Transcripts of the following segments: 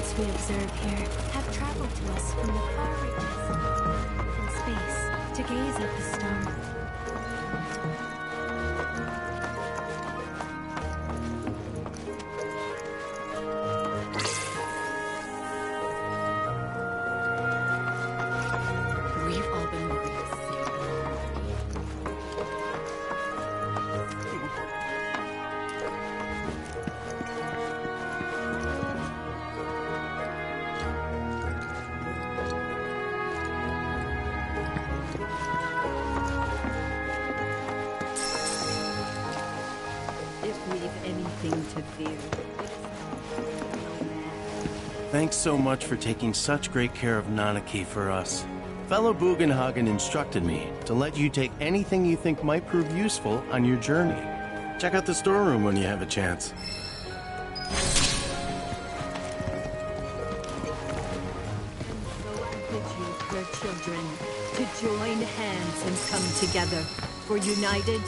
objects we observe here have traveled to us from the far reaches in space to gaze at the stars. We've all been raised. If we've anything to fear, Thanks so much for taking such great care of Nanaki for us. Fellow Bugenhagen instructed me to let you take anything you think might prove useful on your journey. Check out the storeroom when you have a chance. your children to join hands and come together. For united,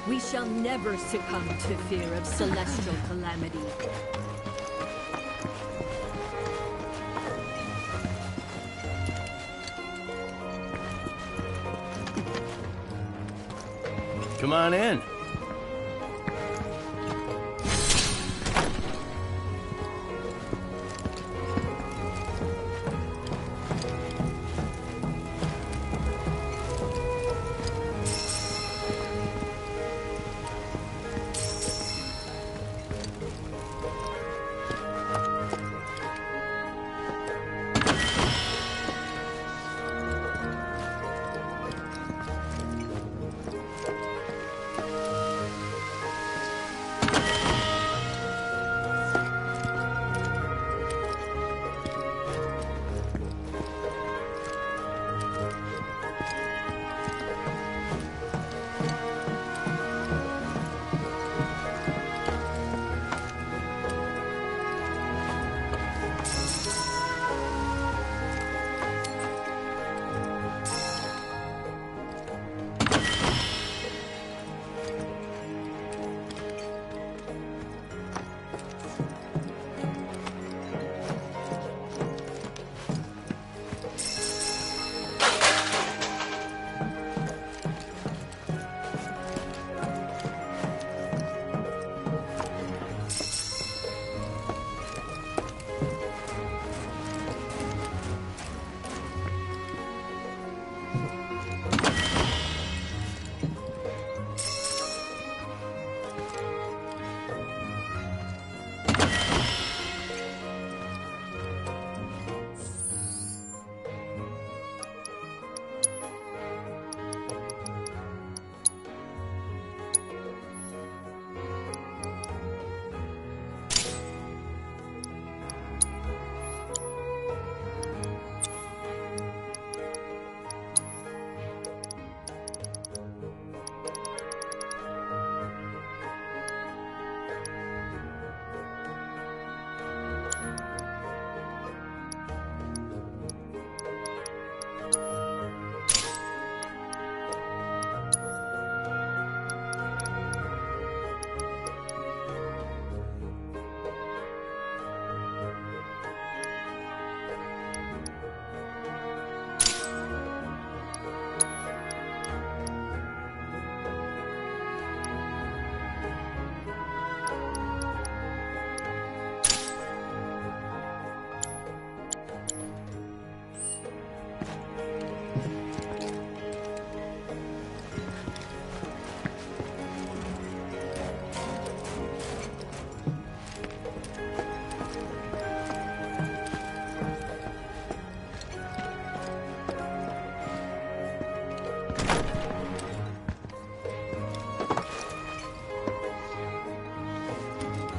we shall never succumb to fear of celestial calamity. Come on in.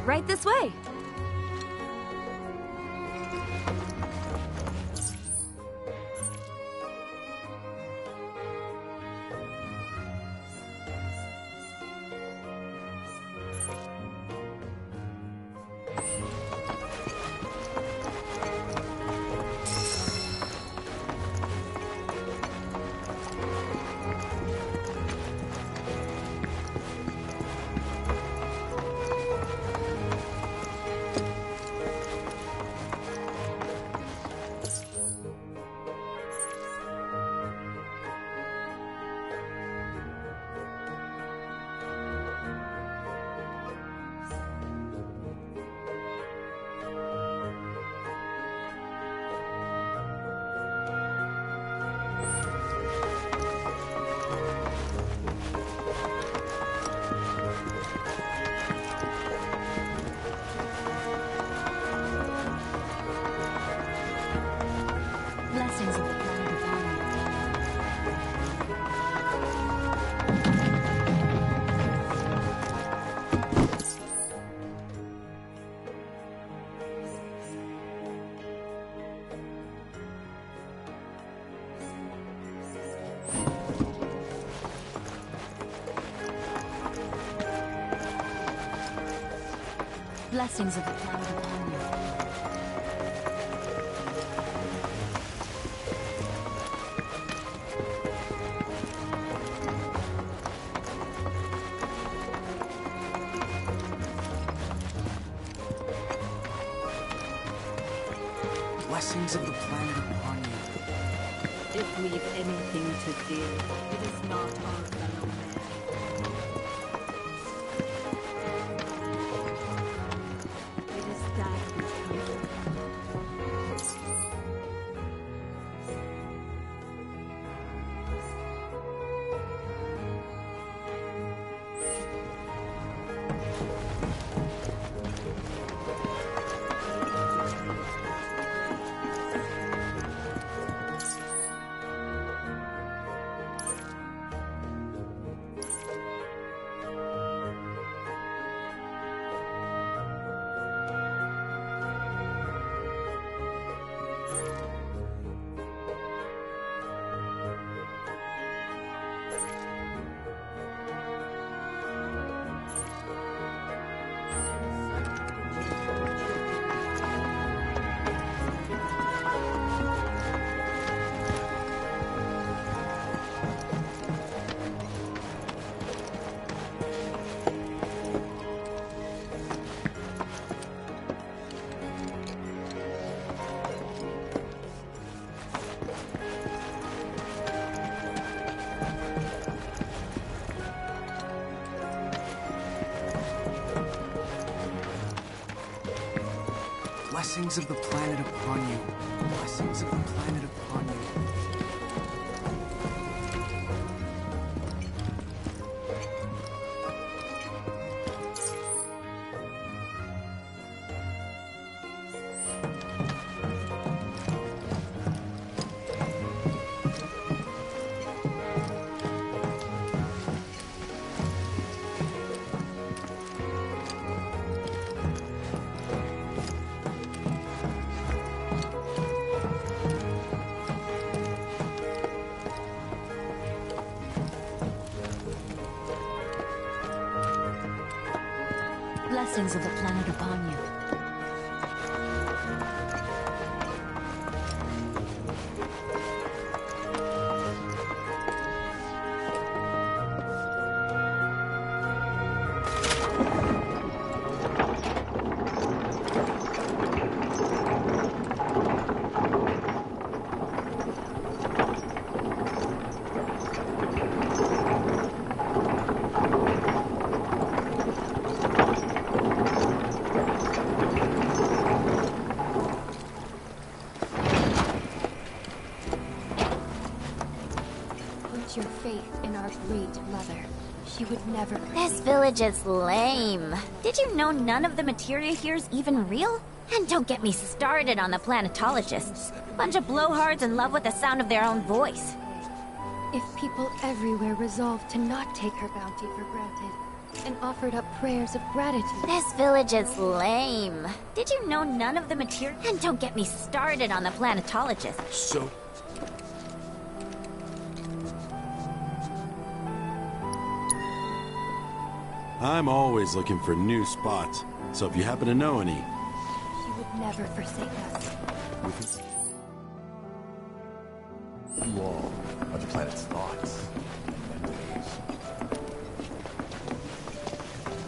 Right this way. Blessings of the planet upon you. Blessings of the planet upon you. If we've anything to fear, it is not our fellow man. It is that which comes from Blessings of the planet upon you. Blessings of the planet upon you. blessings of the planet upon you. Put your faith in our great mother. She would never... This village is lame. Did you know none of the materia here's even real? And don't get me started on the planetologists. Bunch of blowhards in love with the sound of their own voice. If people everywhere resolved to not take her bounty for granted, and offered up prayers of gratitude... This village is lame. Did you know none of the materia... And don't get me started on the planetologists. So... I'm always looking for new spots, so if you happen to know any... She would never forsake us. You all are the planet's thoughts and ways.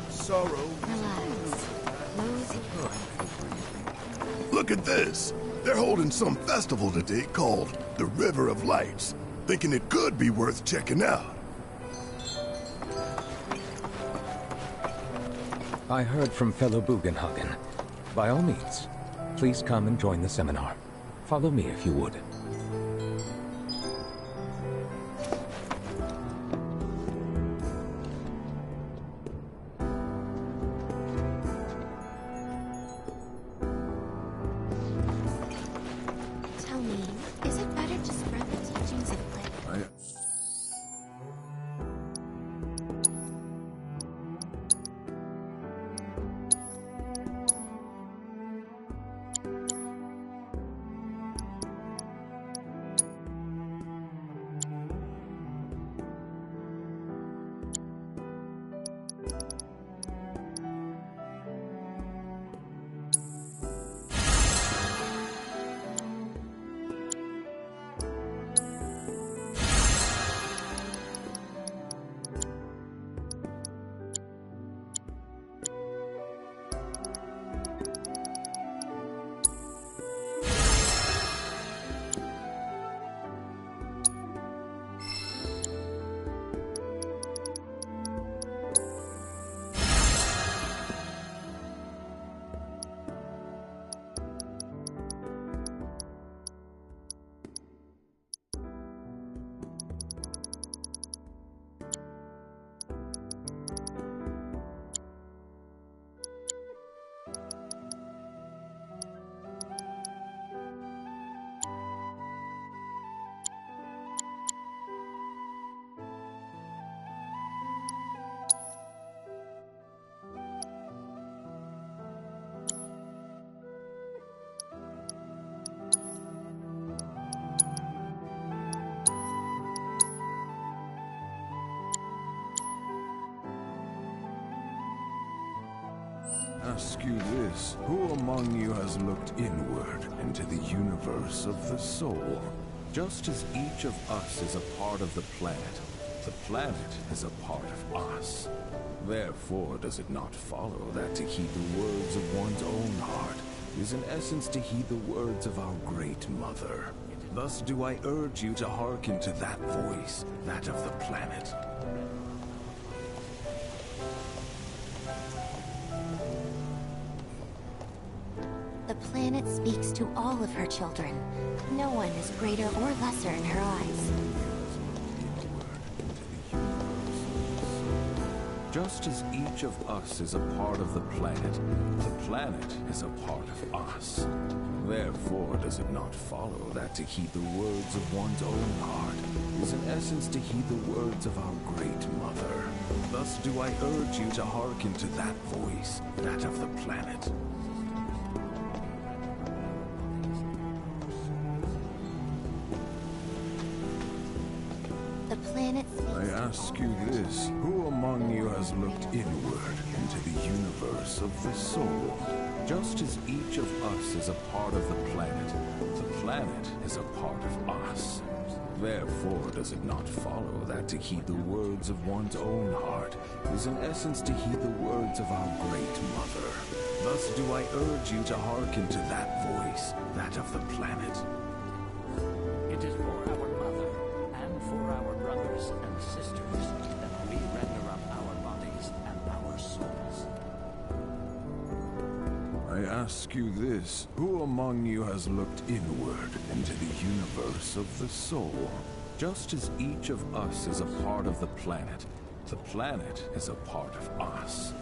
Sorrow. Relax. Look at this. They're holding some festival today called the River of Lights. Thinking it could be worth checking out. I heard from fellow Bugenhagen. By all means, please come and join the seminar. Follow me if you would. Tell me, is it better to spread the teachings of Lit? Ask you this, who among you has looked inward into the universe of the soul? Just as each of us is a part of the planet is a part of us. Therefore, does it not follow that to heed the words of one's own heart is in essence to heed the words of our great mother? Thus do I urge you to hearken to that voice, that of the planet. The planet speaks to all of her children. No one is greater or lesser in her eyes. Just as each of us is a part of the planet is a part of us. Therefore, does it not follow that to heed the words of one's own heart is in essence to heed the words of our great mother? Thus do I urge you to hearken to that voice, that of the planet. The planet speaks. I ask you this, who among you has looked inward into the universe of the soul? Just as each of us is a part of the planet is a part of us. Therefore, does it not follow that to heed the words of one's own heart is in essence to heed the words of our great mother? Thus do I urge you to hearken to that voice, that of the planet. It is for our mother and for our brothers and sisters that we render up our bodies and our souls. I ask you this, who among you has looked inward into the universe of the soul? Just as each of us is a part of the planet is a part of us.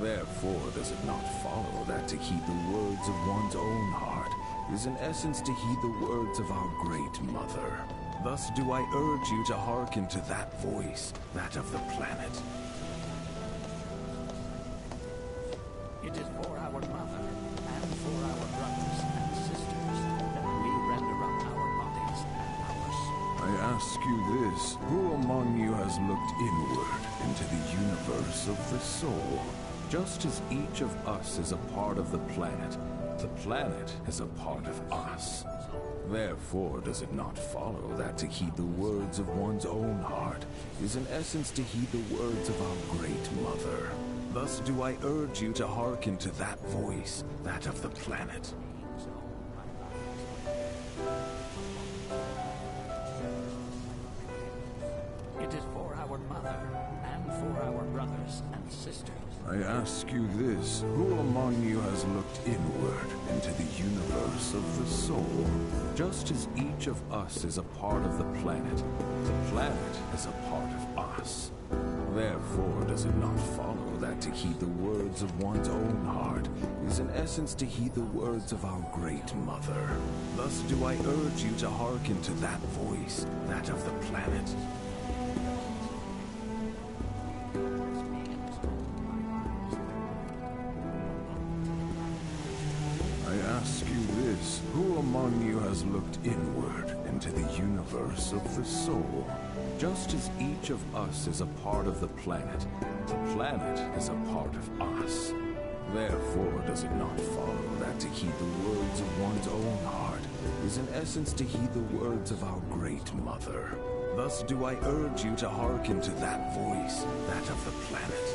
Therefore, does it not follow that to heed the words of one's own heart is in essence to heed the words of our great mother? Thus do I urge you to hearken to that voice, that of the planet. It is for our mother and for our brothers and sisters that we render up our bodies and our souls. I ask you this, who among you has looked inward into the universe of the soul? Just as each of us is a part of the planet is a part of us. Therefore, does it not follow that to heed the words of one's own heart is in essence to heed the words of our great mother? Thus do I urge you to hearken to that voice, that of the planet. It is for our mother and for our brothers and sisters. I ask you this, who among you has looked inward into the universe of the soul? Just as each of us is a part of the planet is a part of us. Therefore, does it not follow that to heed the words of one's own heart is in essence to heed the words of our great mother? Thus do I urge you to hearken to that voice, that of the planet. I ask you this, who among you has looked inward into the universe of the soul? Just as each of us is a part of the planet is a part of us. Therefore, does it not follow that to heed the words of one's own heart is in essence to heed the words of our great mother? Thus do I urge you to hearken to that voice, that of the planet.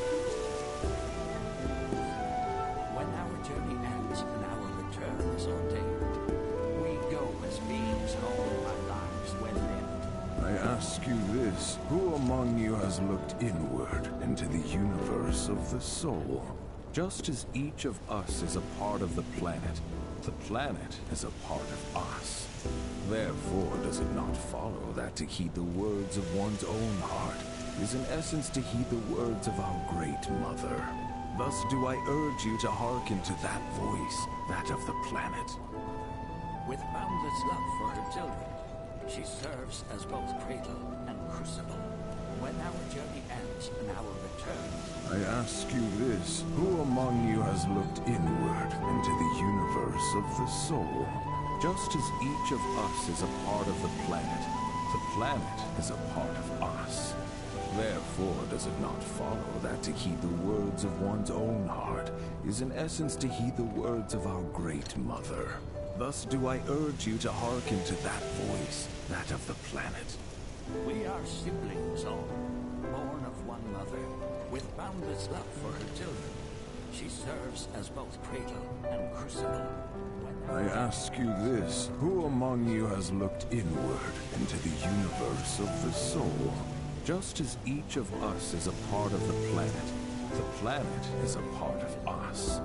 When our journey ends and our return is ordained, we go as beings home by lives well lived. I ask you this, who among you has looked inward into the universe of the soul? Just as each of us is a part of the planet is a part of us. Therefore, does it not follow that to heed the words of one's own heart is in essence to heed the words of our great mother? Thus do I urge you to hearken to that voice, that of the planet. With boundless love for her children, she serves as both cradle and crucible. When our journey ends and our return, I ask you this, who among you has looked inward into the universe of the soul? Just as each of us is a part of the planet is a part of us. Therefore does it not follow that to heed the words of one's own heart is in essence to heed the words of our great mother. Thus do I urge you to hearken to that voice, that of the planet. We are siblings all, born of one mother, with boundless love for her children. She serves as both cradle and crucible. I ask you this, who among you has looked inward into the universe of the soul? Just as each of us is a part of the planet is a part of us.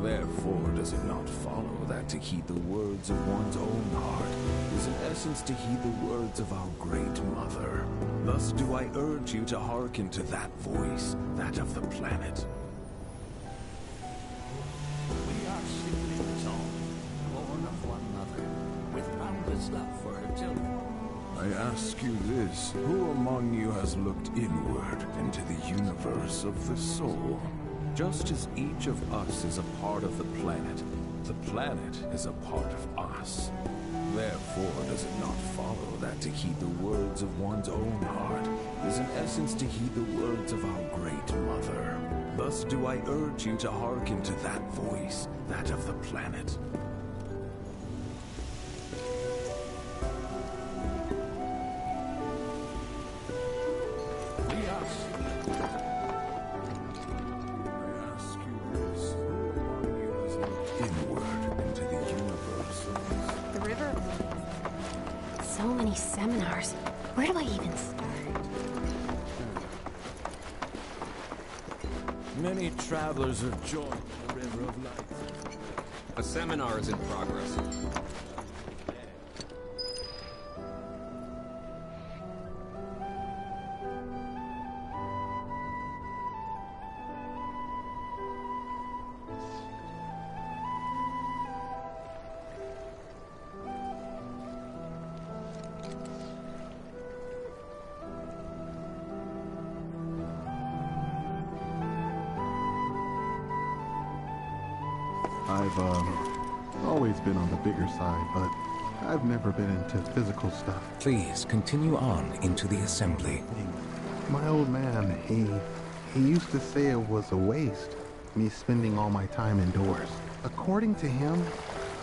Therefore does it not follow that to heed the words of one's own heart is in essence to heed the words of our great mother. Thus do I urge you to hearken to that voice, that of the planet. We are siblings all, born of one mother, with boundless love for her children. I ask you this, who among you has looked inward into the universe of the soul? Just as each of us is a part of the planet is a part of us. Therefore does it not follow that to heed the words of one's own heart is in essence to heed the words of our great mother. Thus do I urge you to hearken to that voice, that of the planet. Seminars. Where do I even start? Many travelers have joined the River of Light. A seminar is in progress. I've always been on the bigger side, but I've never been into physical stuff. Please continue on into the assembly. My old man, he used to say it was a waste, me spending all my time indoors. According to him,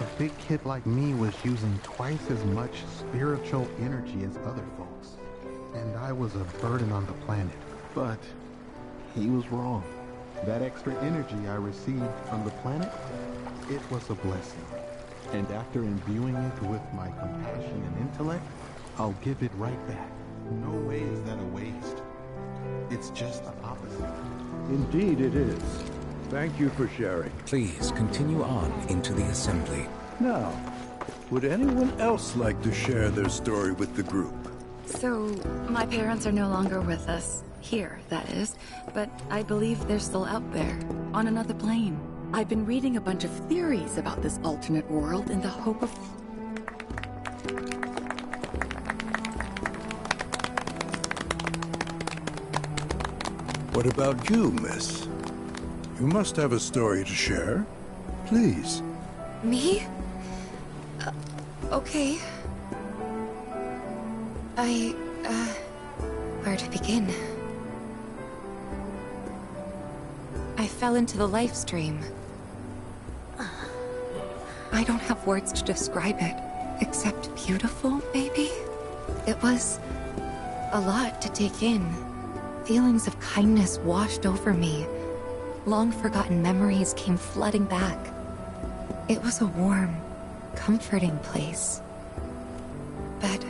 a big kid like me was using twice as much spiritual energy as other folks, and I was a burden on the planet. But he was wrong. That extra energy I received from the planet, it was a blessing. And after imbuing it with my compassion and intellect, I'll give it right back. No way is that a waste. It's just the opposite. Indeed it is. Thank you for sharing. Please continue on into the assembly. Now, would anyone else like to share their story with the group? So, my parents are no longer with us. Here, that is. But I believe they're still out there, on another plane. I've been reading a bunch of theories about this alternate world in the hope of... What about you, miss? You must have a story to share. Please. Me? Okay. Where to begin? I fell into the life stream. I don't have words to describe it, except beautiful, maybe? It was a lot to take in. Feelings of kindness washed over me. Long-forgotten memories came flooding back. It was a warm, comforting place. But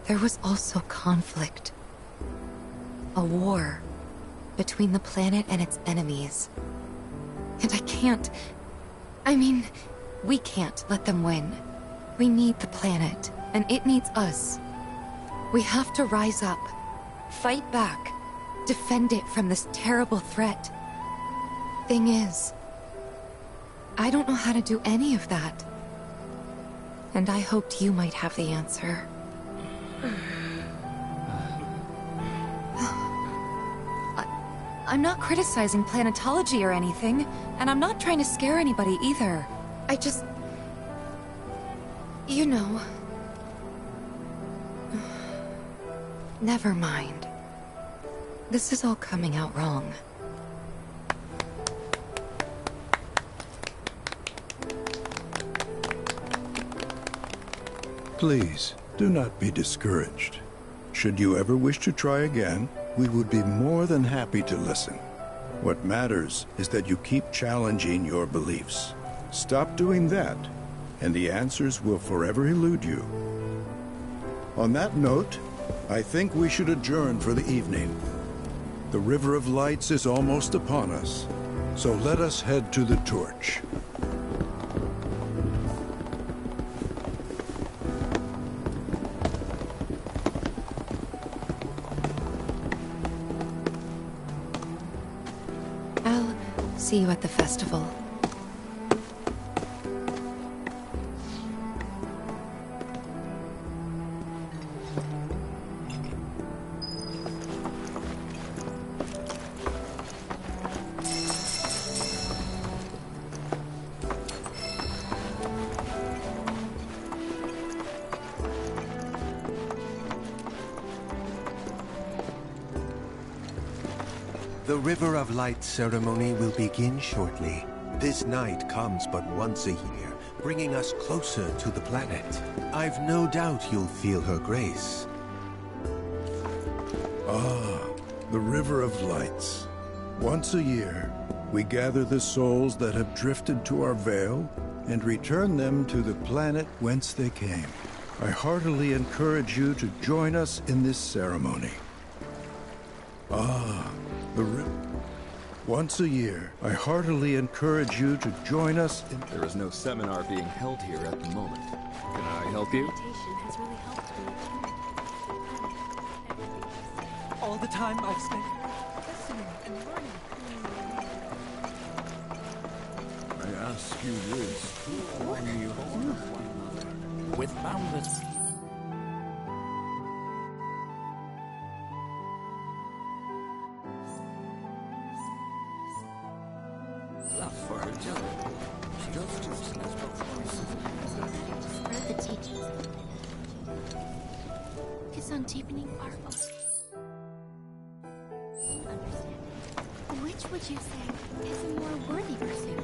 there was also conflict. A war between the planet and its enemies. And we can't let them win. We need the planet, and it needs us. We have to rise up, fight back, defend it from this terrible threat. Thing is, I don't know how to do any of that. And I hoped you might have the answer. I'm not criticizing planetology or anything, and I'm not trying to scare anybody either. I just... you know... Never mind. This is all coming out wrong. Please, do not be discouraged. Should you ever wish to try again, we would be more than happy to listen. What matters is that you keep challenging your beliefs. Stop doing that, and the answers will forever elude you. On that note, I think we should adjourn for the evening. The River of Lights is almost upon us, so let us head to the torch. I'll see you at the festival. The River of Light ceremony will begin shortly. This night comes but once a year, bringing us closer to the planet. I've no doubt you'll feel her grace. Ah, the River of Lights. Once a year, we gather the souls that have drifted to our veil and return them to the planet whence they came. I heartily encourage you to join us in this ceremony. Ah, once a year, I heartily encourage you to join us in... There is no seminar being held here at the moment. Can I help you? All the time I've spent listening and learning. I ask you this, who among you has loved one another with boundless love for her children. She serves as both voices. Spread the teachings. Focus on deepening our understanding. Which would you say is a more worthy pursuit?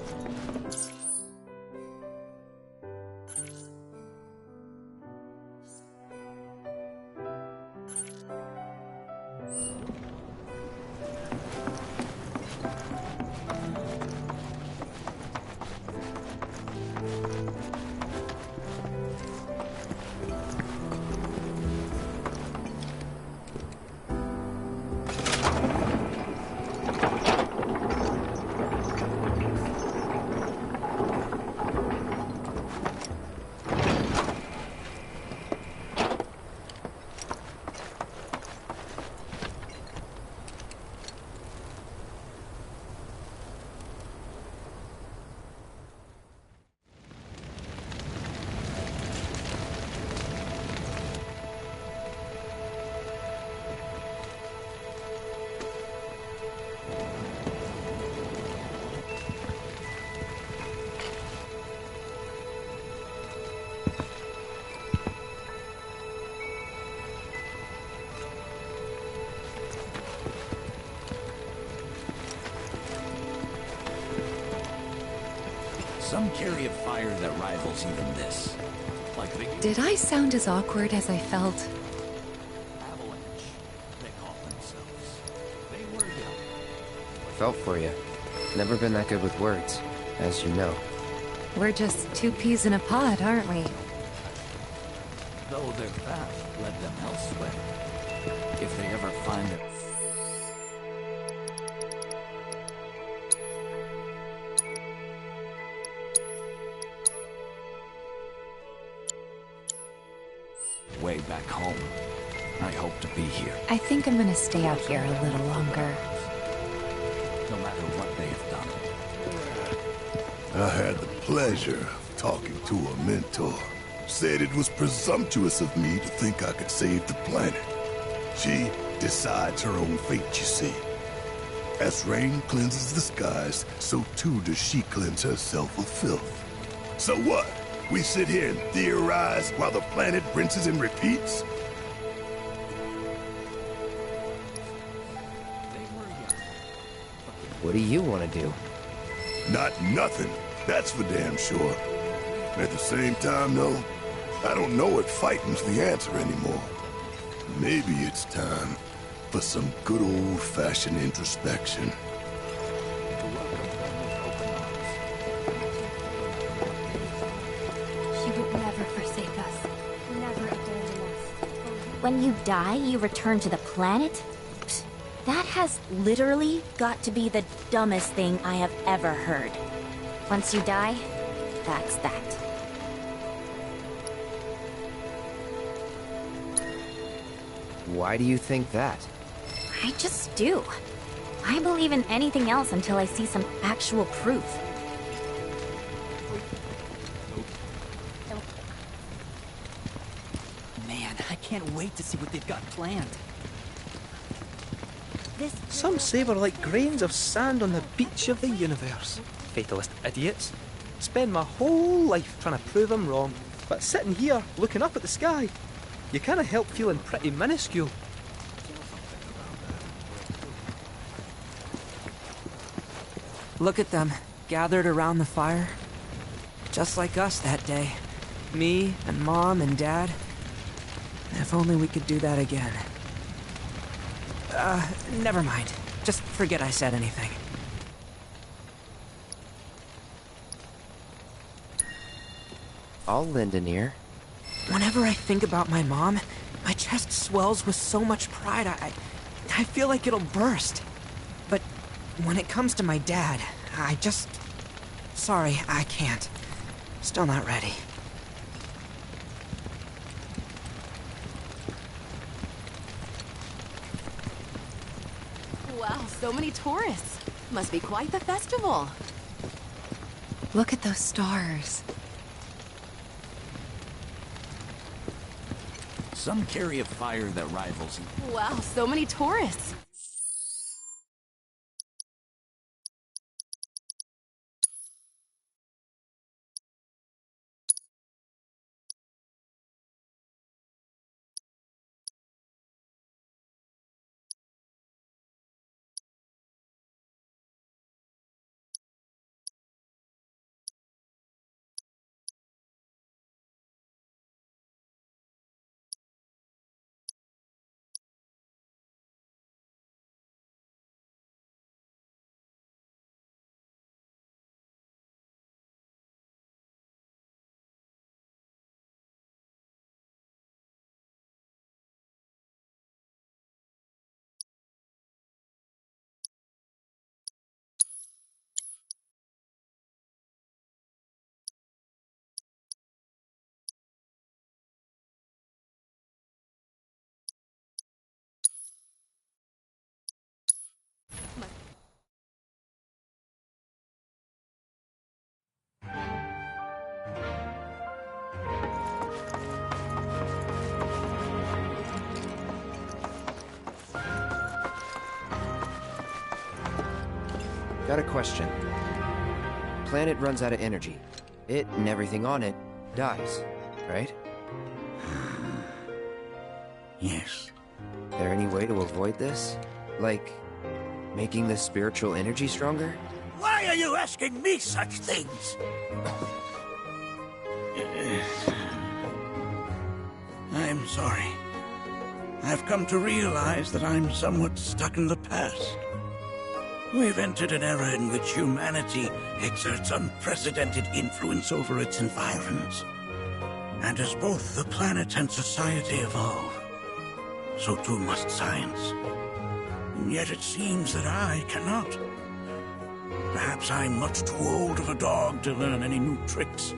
Some carry a fire that rivals even this. Like the Did I sound as awkward as I felt? Avalanche, they call themselves. They were young. Felt for you. Never been that good with words, as you know. We're just two peas in a pod, aren't we? Though their path led them elsewhere. If they ever find it. Way back home. I hope to be here. I think I'm gonna stay out here a little longer. No matter what they have done. I had the pleasure of talking to a mentor. Said it was presumptuous of me to think I could save the planet. She decides her own fate, you see. As rain cleanses the skies, so too does she cleanse herself of filth. So what? We sit here and theorize while the planet rinses and repeats? What do you want to do? Not nothing. That's for damn sure. At the same time, though, I don't know if fighting's the answer anymore. Maybe it's time for some good old-fashioned introspection. She would never forsake us. Never abandon us. When you die, you return to the planet? Psst, that has literally got to be the dumbest thing I have ever heard. Once you die, that's that. Why do you think that? I just do. I believe in anything else until I see some actual proof. Man, I can't wait to see what they've got planned. Some say we're like grains of sand on the beach of the universe. Fatalist idiots. Spend my whole life trying to prove I'm wrong, but sitting here, looking up at the sky, you can't help feeling pretty minuscule. Look at them, gathered around the fire. Just like us that day. Me and Mom and Dad. If only we could do that again. Never mind. Just forget I said anything. I'll lend an ear. Whenever I think about my mom, my chest swells with so much pride, I feel like it'll burst. But when it comes to my dad, I just... Sorry, I can't. Still not ready. Wow, so many tourists. Must be quite the festival. Look at those stars. Some carry a fire that rivals. Wow, so many tourists. Got a question. Planet runs out of energy. It and everything on it dies, right? Yes. There any way to avoid this? Like, making the spiritual energy stronger? Why are you asking me such things? I'm sorry. I've come to realize that I'm somewhat stuck in the past. We've entered an era in which humanity exerts unprecedented influence over its environs. And as both the planet and society evolve, so too must science. And yet it seems that I cannot. Perhaps I'm much too old of a dog to learn any new tricks.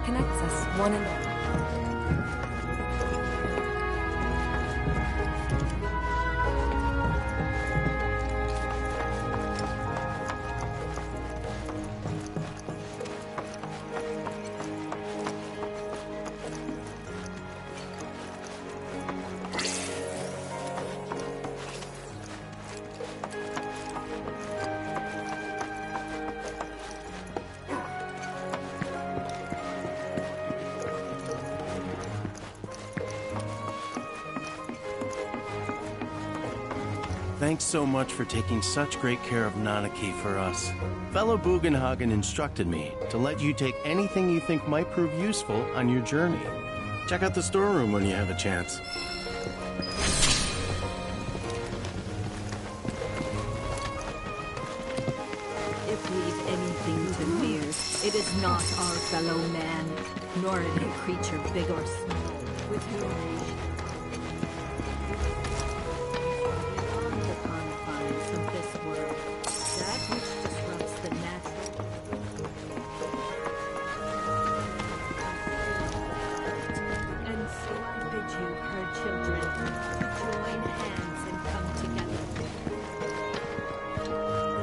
Connects us, one and all. Thanks so much for taking such great care of Nanaki for us. Fellow Bugenhagen instructed me to let you take anything you think might prove useful on your journey. Check out the storeroom when you have a chance. If we've anything to fear, it is not our fellow man, nor any creature big or small, with whom we beyond the confines of this world, that which disrupts the natural. And so I bid you, her children, to join hands and come together.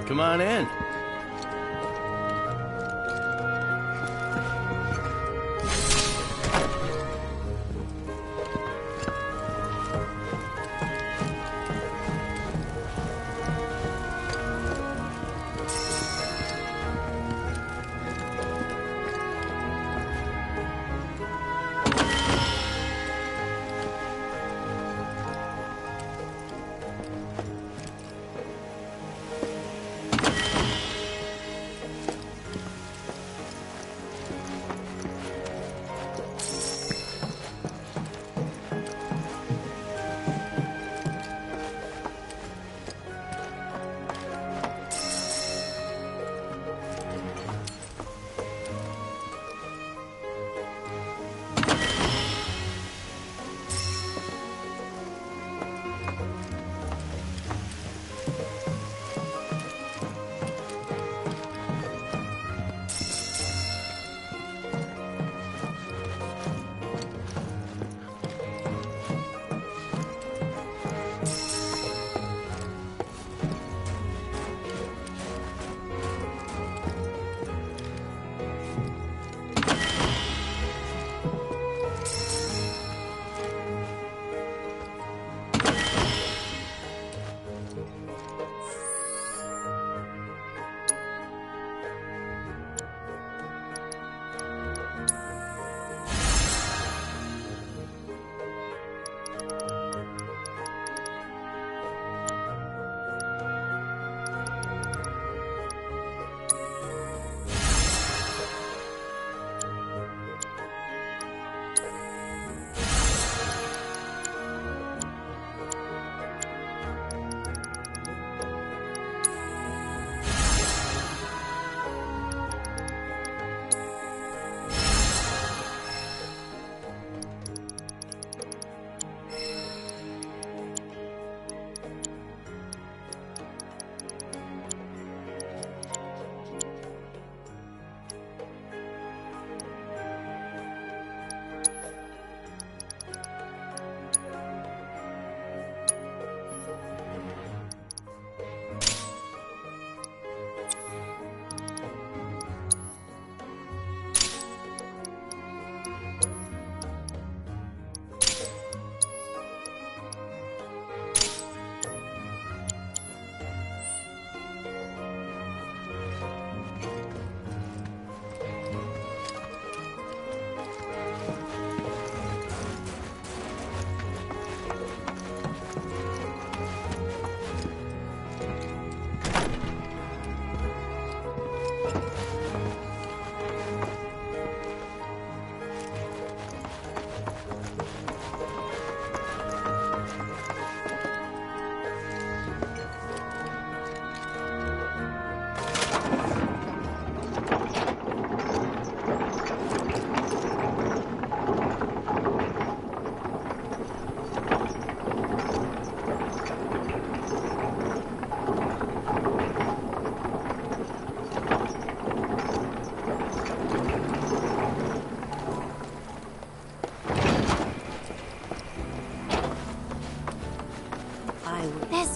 Come on in.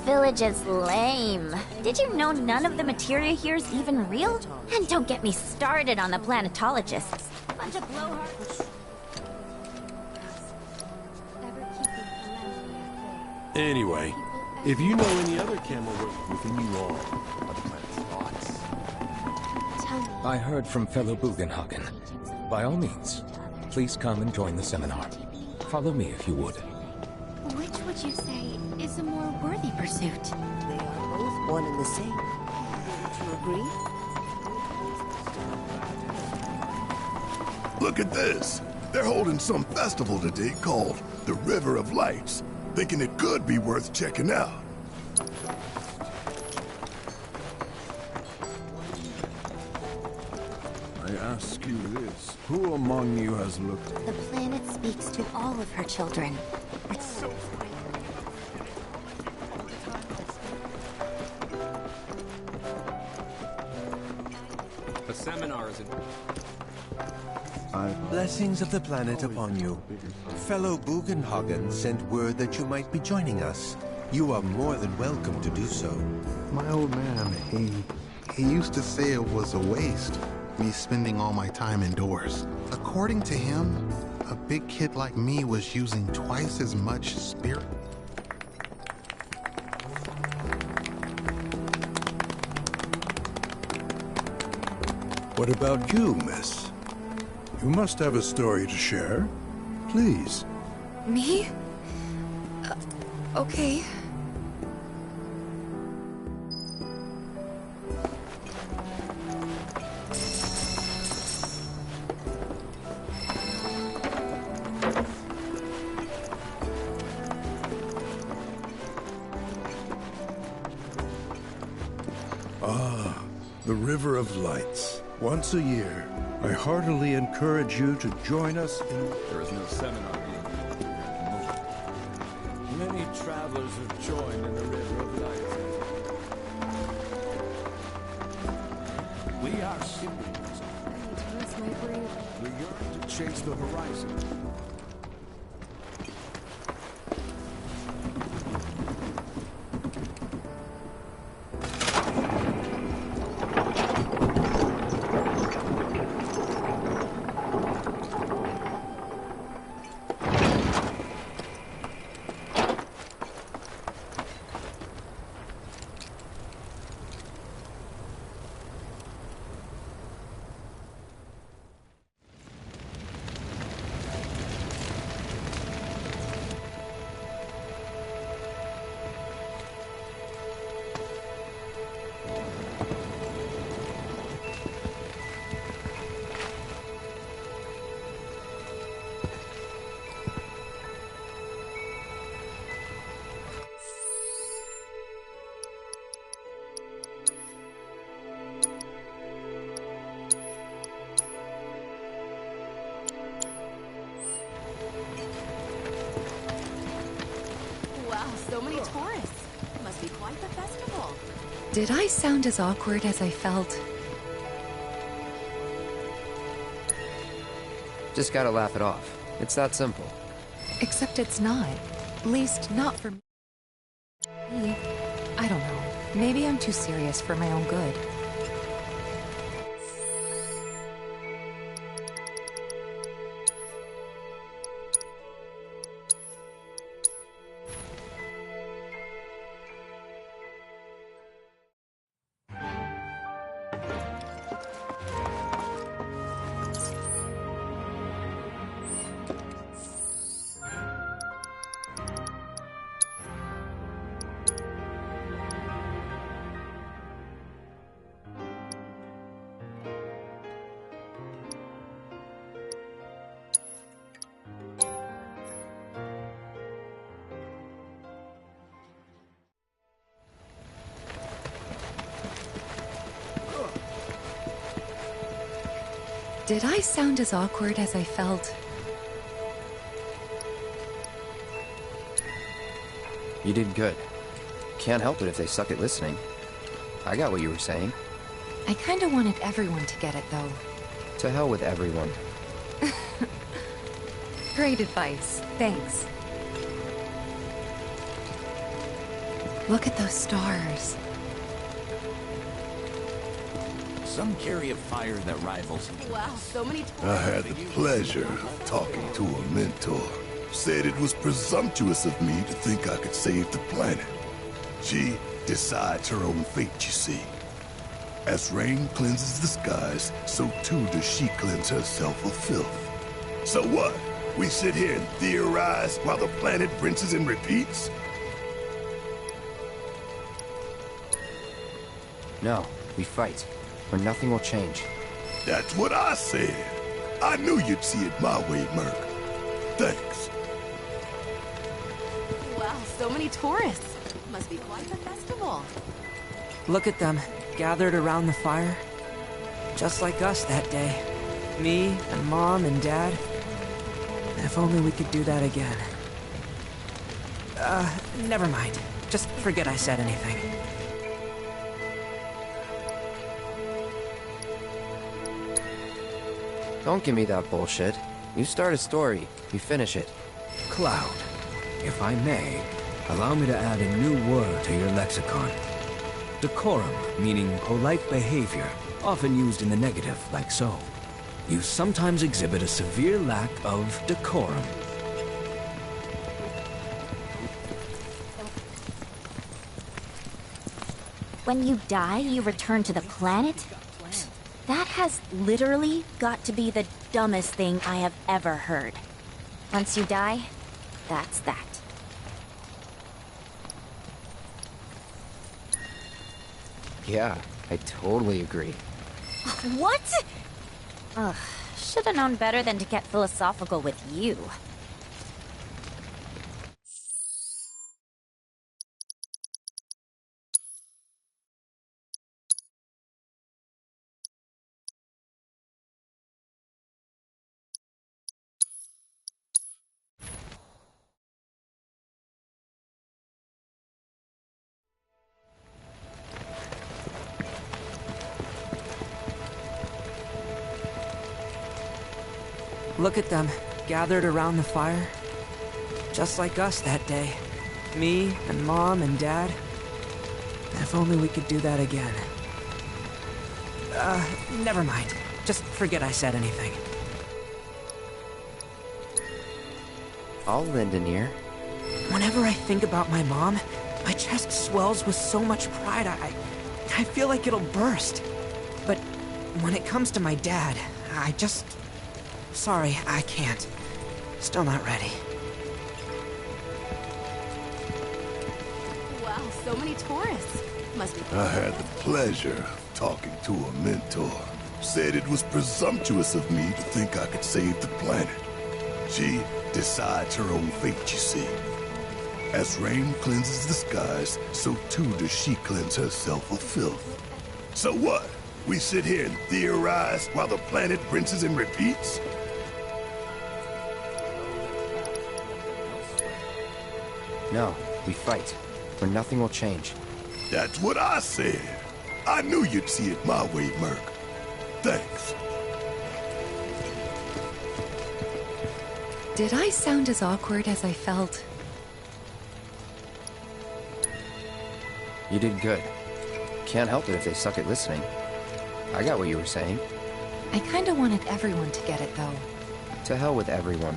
village is lame. Did you know none of the materia here is even real? And don't get me started on the planetologists. Bunch of blowhards. Anyway, if you know any other camel within you all, are the planet's thoughts? I heard from fellow Bugenhagen. By all means, please come and join the seminar. Follow me if you would. Which would you say is a more worthy pursuit? one and the same. Don't you agree? Look at this. They're holding some festival today called the River of Lights. Thinking it could be worth checking out. I ask you this. Who among you has looked... The planet speaks to all of her children. It's so The seminar is in... Blessings of the planet upon you. Fellow Bugenhagen sent word that you might be joining us. You are more than welcome to do so. My old man, he used to say it was a waste, me spending all my time indoors. According to him, a big kid like me was using twice as much spirit. What about you, miss? You must have a story to share. Please. Me? Okay. Ah, the River of Lights. Once a year, I heartily encourage you to join us in... There is no seminar being held here at the moment. Many travelers have joined in the River of Lights. We are siblings. We yearn to chase the horizon. Wow, so many tourists. Must be quite the festival. Did I sound as awkward as I felt? Just gotta laugh it off. It's that simple. Except it's not. At least, not for me. I don't know. Maybe I'm too serious for my own good. Did I sound as awkward as I felt? You did good. Can't help it if they suck at listening. I got what you were saying. I kinda wanted everyone to get it, though. To hell with everyone. Great advice. Thanks. Look at those stars. Some carry a fire that rivals. Wow, so many tourists. I had the pleasure of talking to a mentor. Said it was presumptuous of me to think I could save the planet. She decides her own fate, you see. As rain cleanses the skies, so too does she cleanse herself of filth. So what? We sit here and theorize while the planet rinses and repeats? No, we fight, or nothing will change. That's what I said. I knew you'd see it my way, Merc. Thanks. Wow, so many tourists. Must be quite the festival. Look at them, gathered around the fire. Just like us that day. Me and Mom and Dad. If only we could do that again. Never mind. Just forget I said anything. Don't give me that bullshit. You start a story, you finish it. Cloud, if I may, allow me to add a new word to your lexicon. Decorum, meaning polite behavior, often used in the negative, like so. You sometimes exhibit a severe lack of decorum. When you die, you return to the planet? That has literally got to be the dumbest thing I have ever heard. Once you die, that's that. Yeah, I totally agree. What? Ugh, should have known better than to get philosophical with you. Look at them, gathered around the fire. Just like us that day. Me and Mom and Dad. If only we could do that again. Never mind. Just forget I said anything. I'll lend an ear. Whenever I think about my mom, my chest swells with so much pride, I feel like it'll burst. But when it comes to my dad, I just... Sorry, I can't. Still not ready. Wow, so many tourists. Must be... I had the pleasure of talking to a mentor. Said it was presumptuous of me to think I could save the planet. She decides her own fate, you see. As rain cleanses the skies, so too does she cleanse herself of filth. So what? We sit here and theorize while the planet rinses and repeats? No, we fight, or nothing will change. That's what I said. I knew you'd see it my way, Merc. Thanks. Did I sound as awkward as I felt? You did good. Can't help it if they suck at listening. I got what you were saying. I kinda wanted everyone to get it, though. To hell with everyone.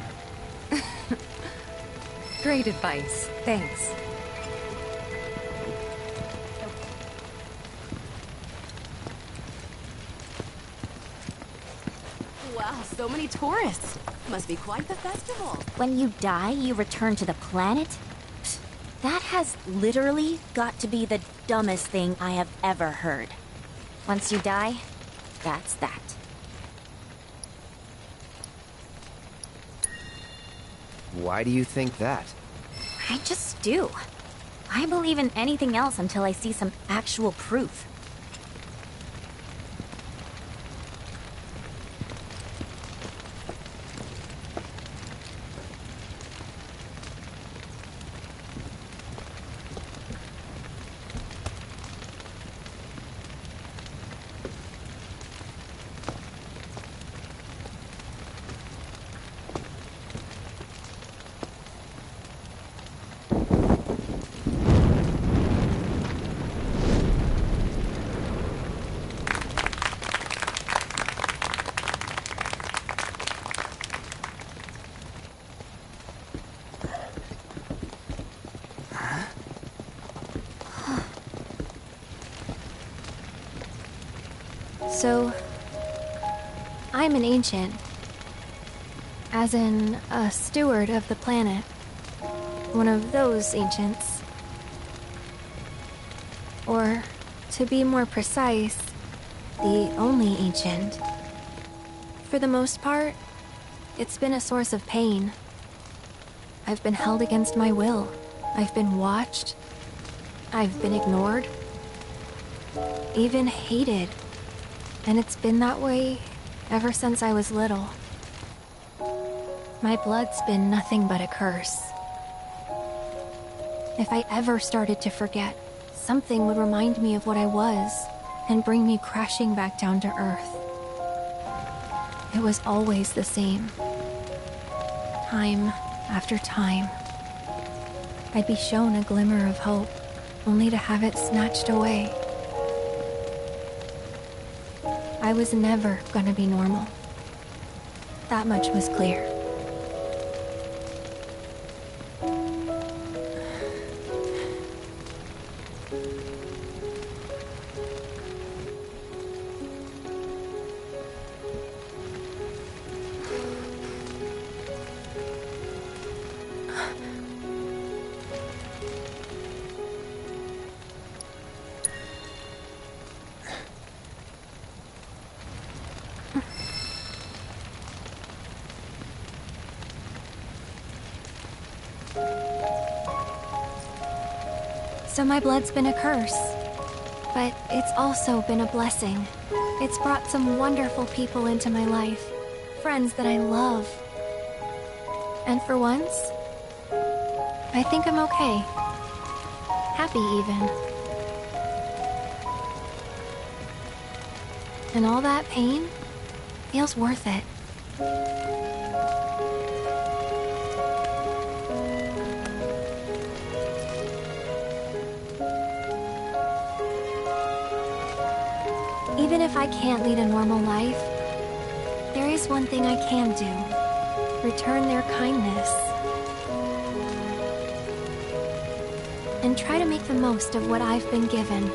Great advice. Thanks. Wow, so many tourists. Must be quite the festival. When you die, you return to the planet? That has literally got to be the dumbest thing I have ever heard. Once you die, that's that. Why do you think that? I just do. I believe in anything else until I see some actual proof. So, I'm an ancient. As in, a steward of the planet. One of those ancients. Or To be more precise, the only ancient. For the most part, it's been a source of pain. I've been held against my will. I've been watched. I've been ignored. Even hated. And it's been that way ever since I was little. My blood's been nothing but a curse. If I ever started to forget, something would remind me of what I was and bring me crashing back down to earth. It was always the same. Time after time. I'd be shown a glimmer of hope, only to have it snatched away. I was never gonna be normal. That much was clear. So my blood's been a curse, but it's also been a blessing. It's brought some wonderful people into my life, friends that I love. And for once, I think I'm okay. Happy even. And all that pain feels worth it. Even if I can't lead a normal life, there is one thing I can do. Return their kindness. And try to make the most of what I've been given.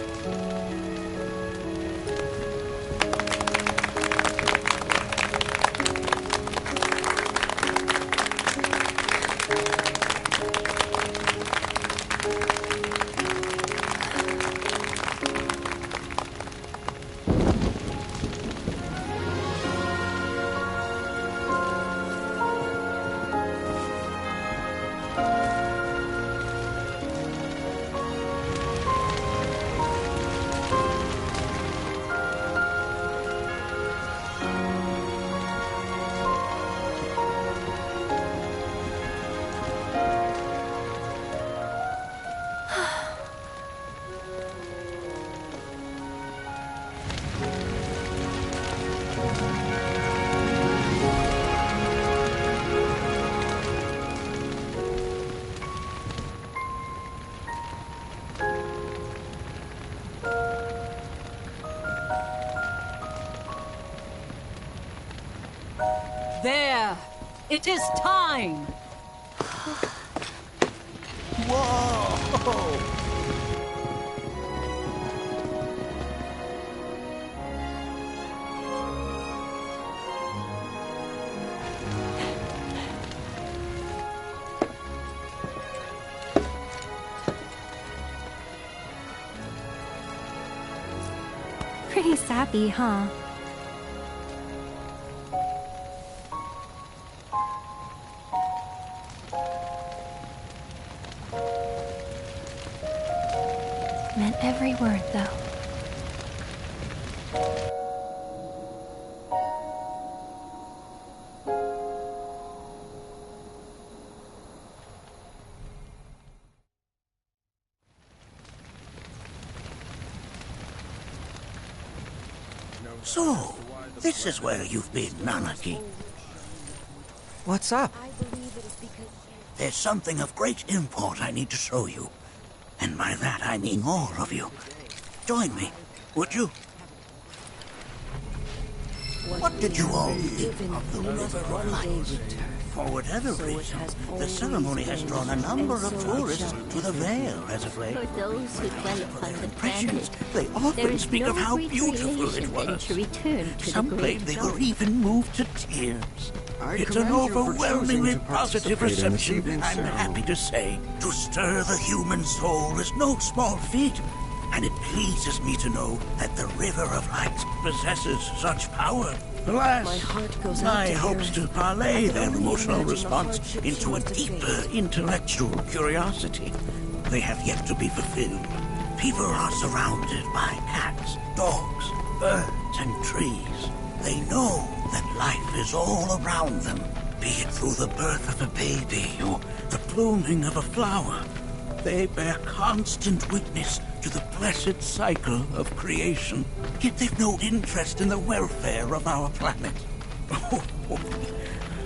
There! It is time! Whoa! Pretty sappy, huh? Meant every word, though. So, this is where you've been, Nanaki. What's up? There's something of great import I need to show you. And by that I mean all of you. Join me, would you? What did you all think of the River of Light? For whatever reason, the ceremony has drawn a number of tourists to the Vale as of late. For those who dwell upon the planet, They often speak of how beautiful it was. Some claim they were even moved to tears. It's an overwhelmingly positive reception, I'm happy to say. To stir the human soul is no small feat. and it pleases me to know that the River of Light possesses such power. Alas, My heart goes out my to hopes Aerith. to parlay I can their only emotional imagine the response hardships she into a must have deeper faced. intellectual curiosity. They have yet to be fulfilled. People are surrounded by cats, dogs, birds, and trees. They know that life is all around them, be it through the birth of a baby or the blooming of a flower. They bear constant witness to the blessed cycle of creation, yet they've no interest in the welfare of our planet.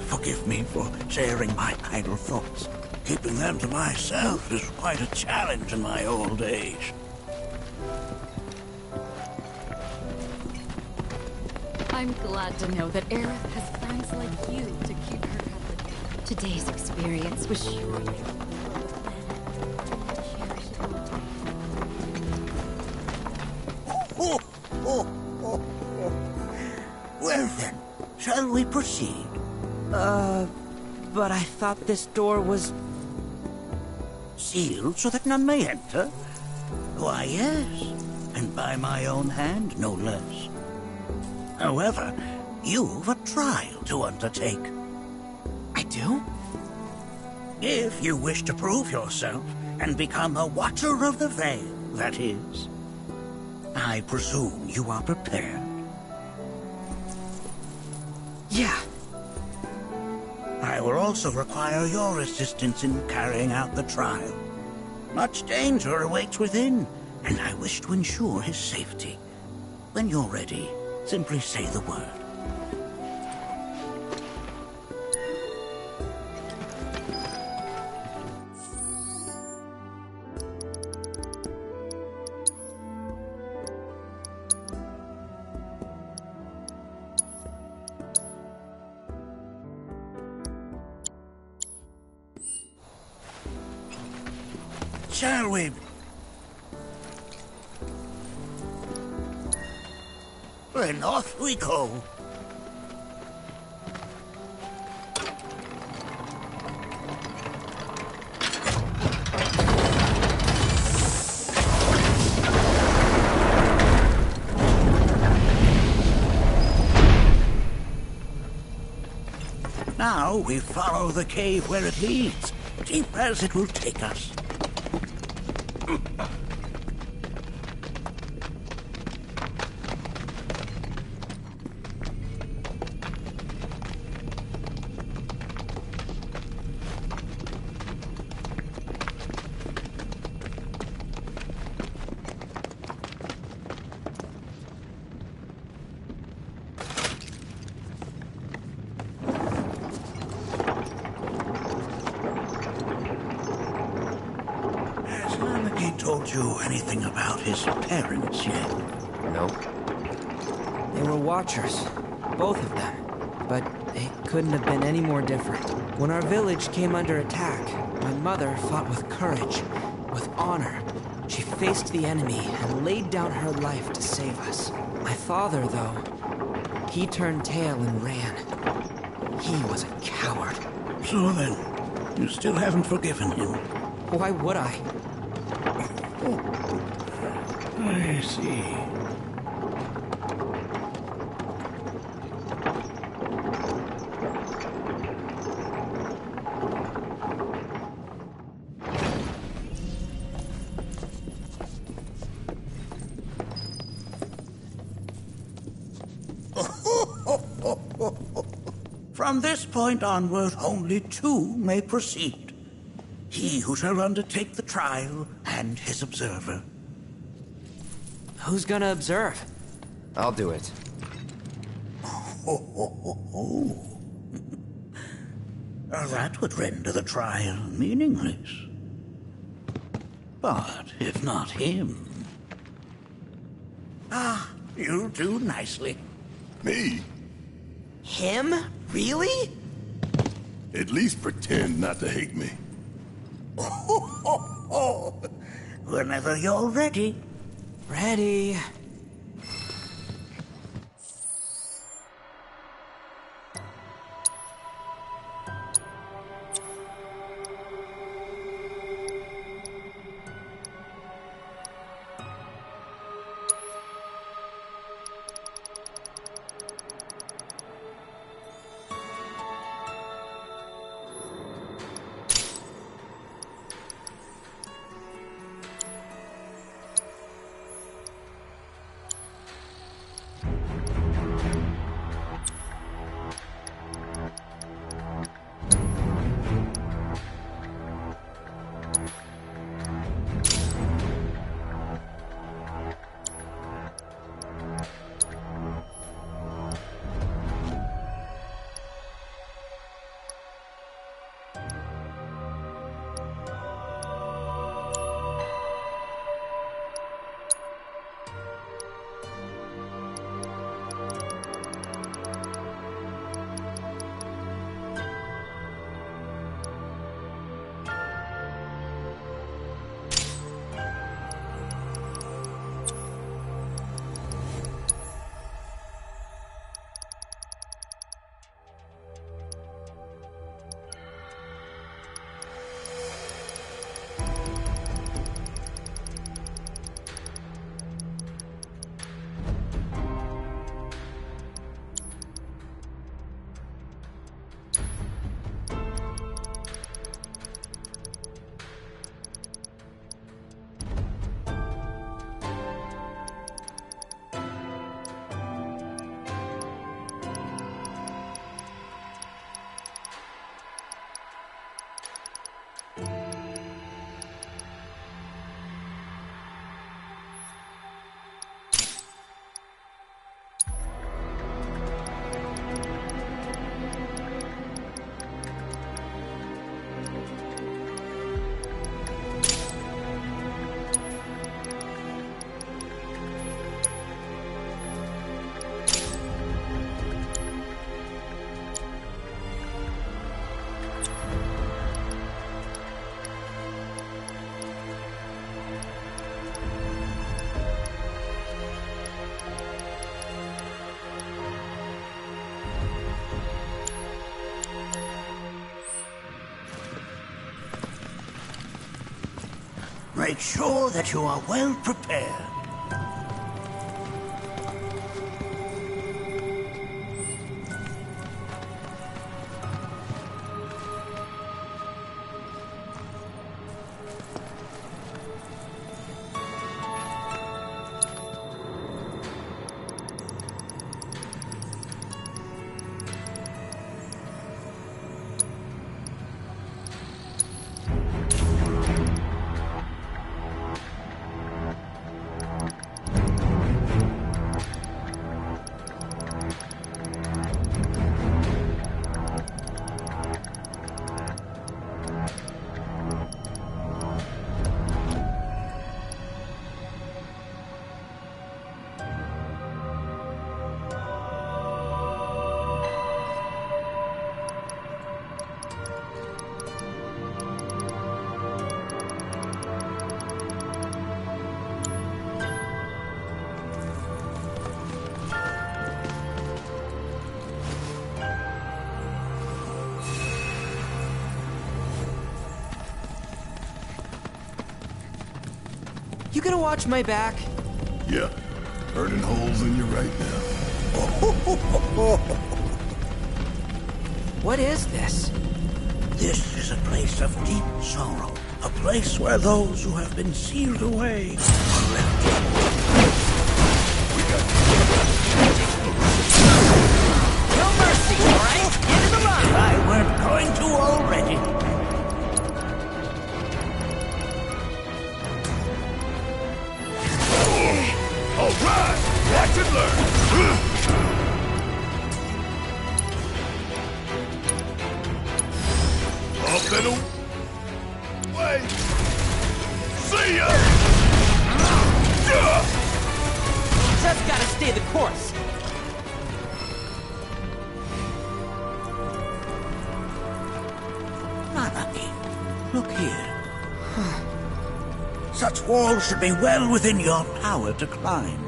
Forgive me for sharing my idle thoughts. Keeping them to myself is quite a challenge in my old age. I'm glad to know that Aerith has friends like you to keep her happy. Today's experience was surely Well then, shall we proceed? But I thought this door was... Sealed so that none may enter? Why, yes, and by my own hand, no less. However, you've a trial to undertake. I do? If you wish to prove yourself and become a Watcher of the Veil, that is. I presume you are prepared. Yeah. I will also require your assistance in carrying out the trial. Much danger awaits within, and I wish to ensure his safety. When you're ready, simply say the word. Shall we? Then off we go. Now we follow the cave where it leads, deep as it will take us. Told you anything about his parents yet? Nope. They were Watchers, both of them. But they couldn't have been any more different. When our village came under attack, my mother fought with courage, with honor. She faced the enemy and laid down her life to save us. My father, though, he turned tail and ran. He was a coward. So then, you still haven't forgiven him? Why would I? I see. From this point onward, only two may proceed. He who shall undertake the trial and his observer. Who's gonna observe? I'll do it. That would render the trial meaningless. But if not him... Ah, you'll do nicely. Me? Him? Really? At least pretend not to hate me. Whenever you're ready. Ready. make sure that you are well prepared. You gonna watch my back? Yeah, burning holes in you right now. What is this? This is a place of deep sorrow. A place where those who have been sealed away are left. No mercy, alright? End of the line! If I weren't going to already. Alright! Watch and learn! Up and away! See ya! Just gotta stay the course. Anaki, look here. Such walls should be well within your power to climb.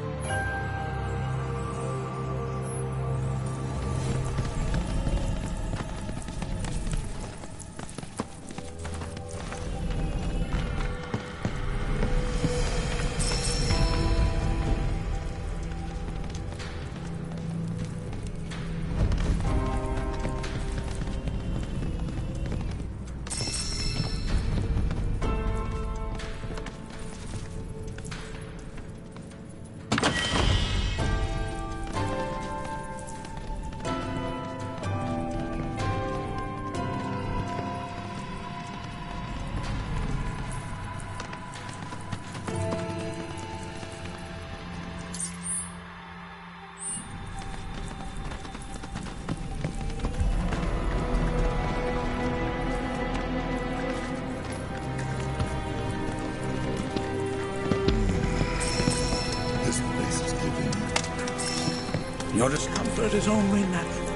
Your discomfort is only natural.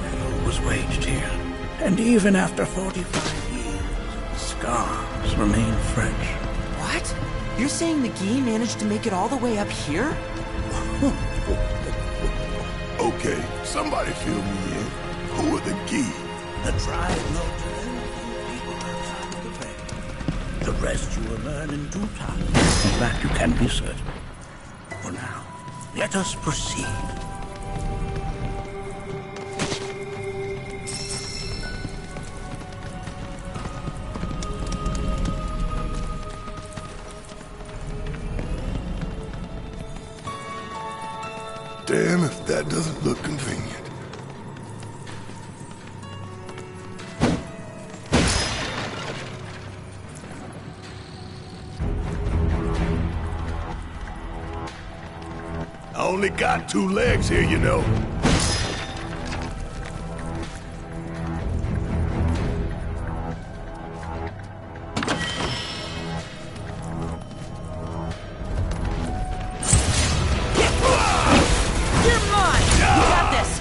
Battle was waged here, and even after 45 years, scars remain fresh. What? You're saying the Gi managed to make it all the way up here? Okay, somebody fill me in. Who are the Gi? The tribe known to them, people outside of the faith. The rest you will learn in due time. In fact, you can be certain. For now, let us proceed. Damn if that doesn't look convenient. I only got 2 legs here, you know.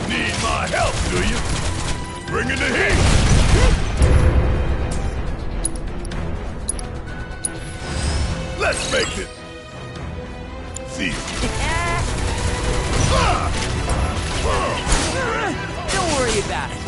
Need my help, do you? Bring in the heat! Let's make it! See you. Don't worry about it.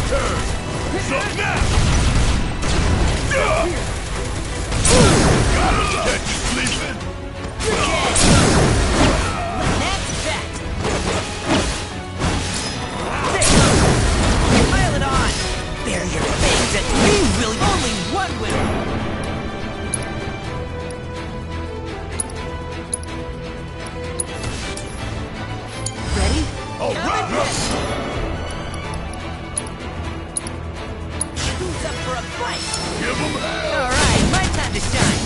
turn! So now! Gotta catch you sleeping! That's that! Pile it on! Bare your fangs at me, really only one winner! Ready? All right! Who's up for a fight? Give 'em hell! Alright, my time to shine!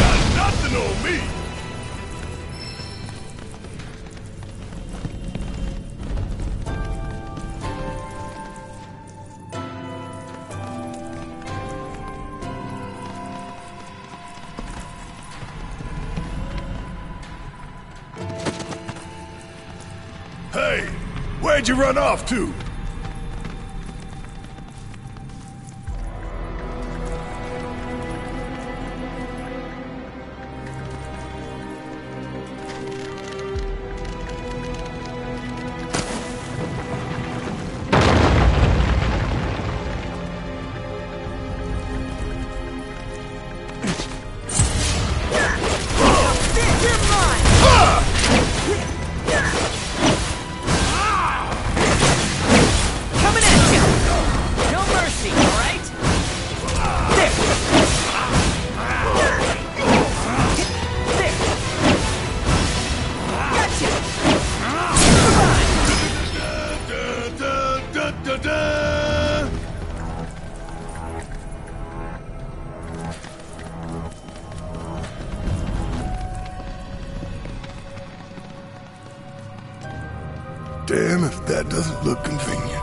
Got nothing on me! Hey, where'd you run off to? Damn if that doesn't look convenient.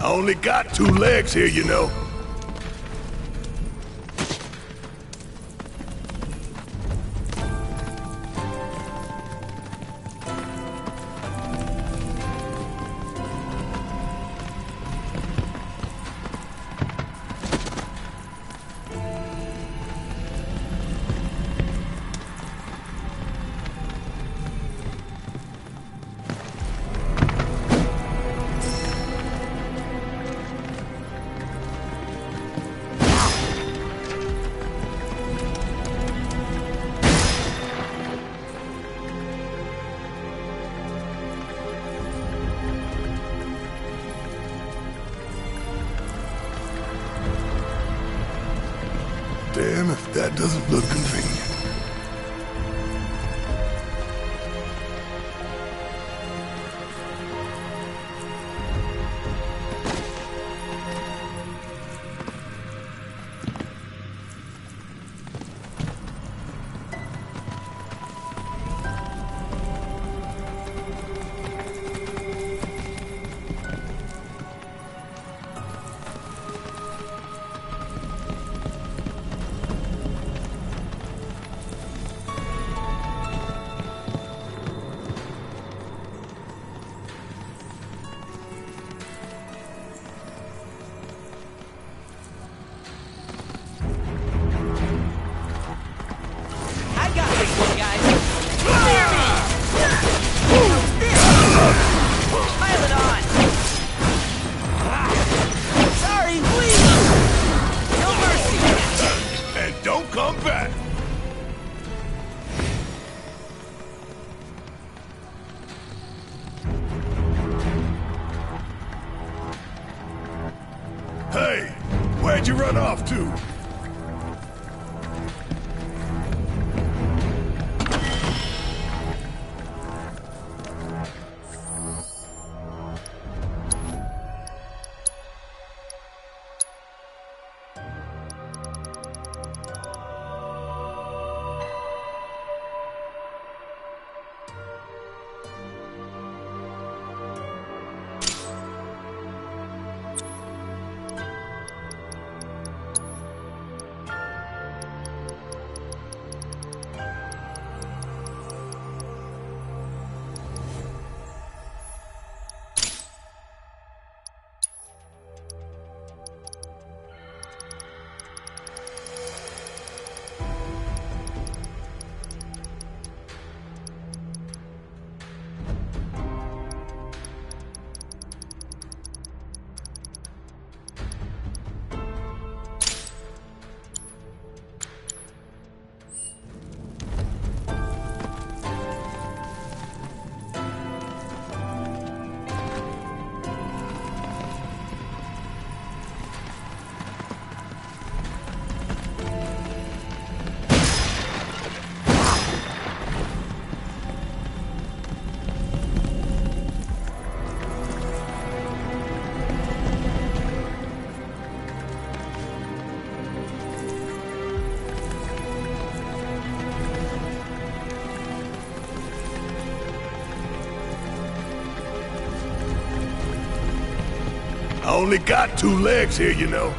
I only got 2 legs here, you know. Damn if that doesn't look convenient. Hey, where'd you run off to? I only got 2 legs here, you know.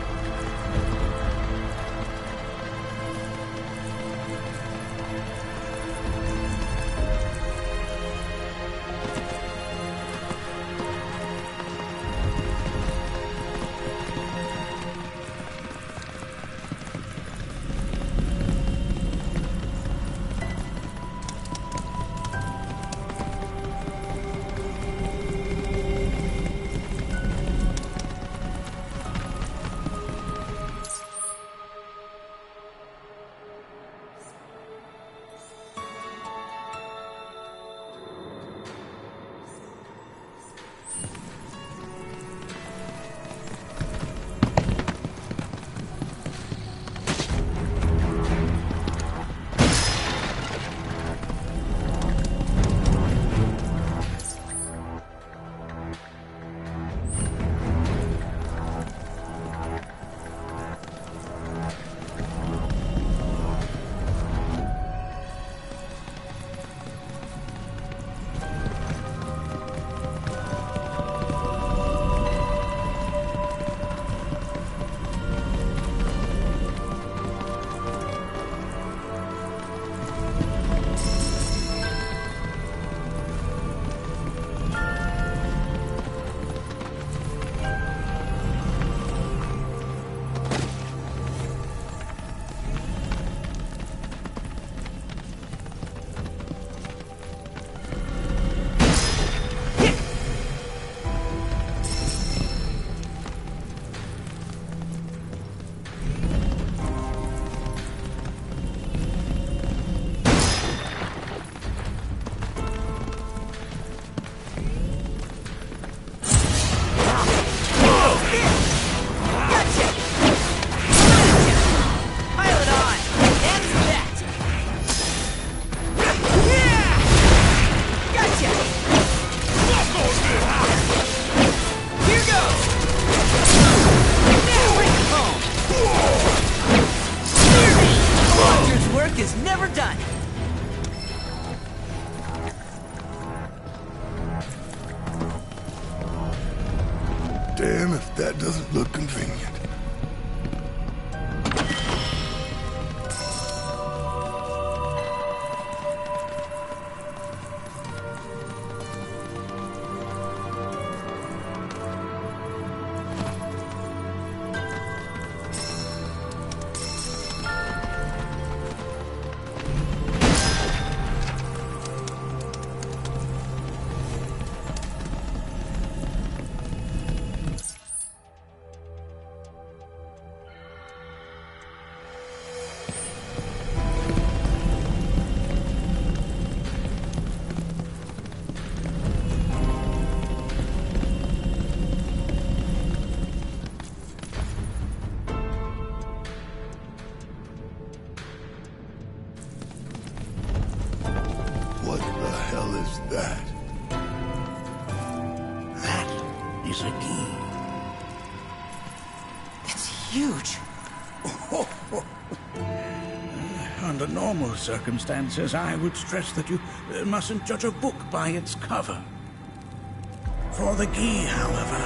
Damn if that doesn't look convenient. What the hell is that? That is a key. It's huge. Under normal circumstances, I would stress that you mustn't judge a book by its cover. For the key, however,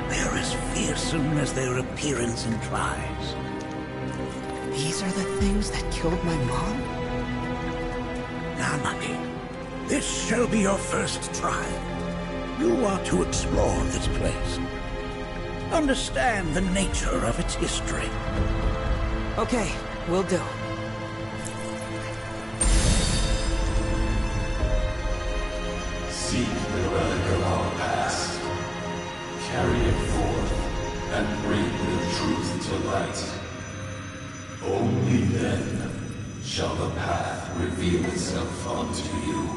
they're as fearsome as their appearance implies. These are the things that killed my mom? Now, Monkey, this shall be your first trial. You are to explore this place. Understand the nature of its history. Okay, will do. Seek the relic of our past. Carry it forth and bring the truth to light. Only then shall the path reveal itself unto you.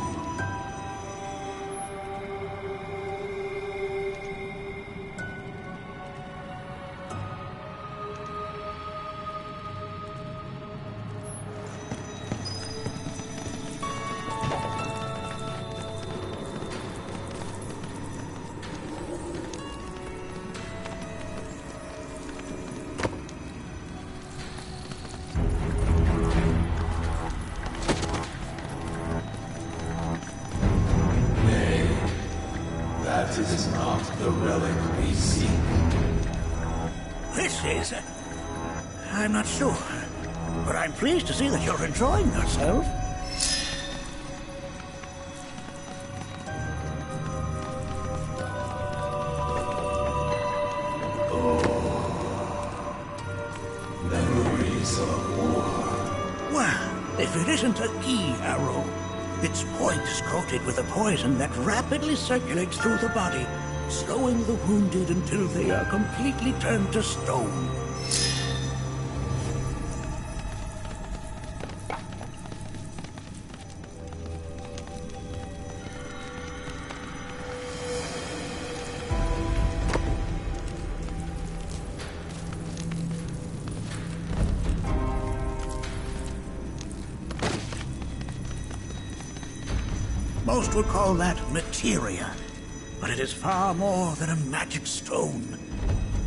this is... I'm not sure. But I'm pleased to see that you're enjoying yourself. Memories of war. Well, if it isn't a key arrow, its point is coated with a poison that rapidly circulates through the body, slowing the wounded until they are completely turned to stone. Most would call that materia, but it is far more than a magic stone.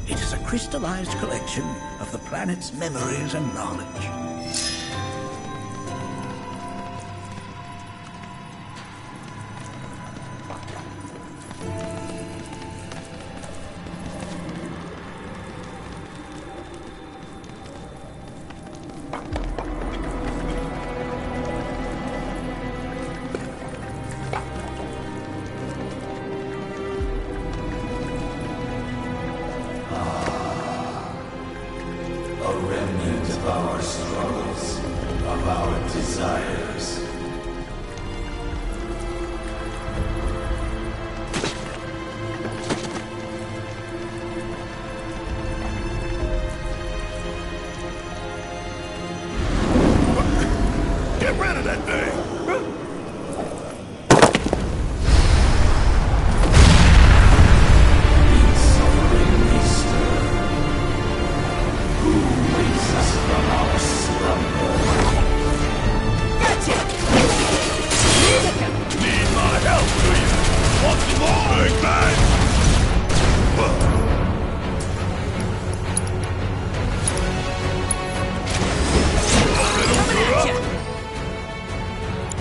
It is a crystallized collection of the planet's memories and knowledge. A remnant of our struggles, of our desires. Get rid of that thing!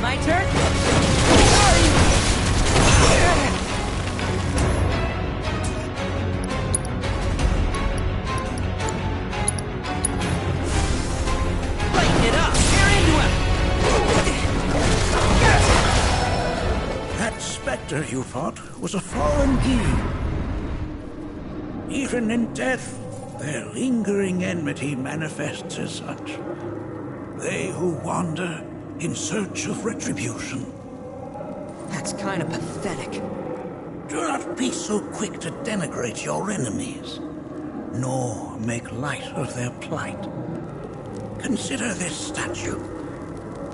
My turn? Lighten it up! Tear into him! That specter you fought was a fallen being. Even in death, their lingering enmity manifests as such. They who wander in search of retribution. That's kind of pathetic. Do not be so quick to denigrate your enemies, nor make light of their plight. Consider this statue.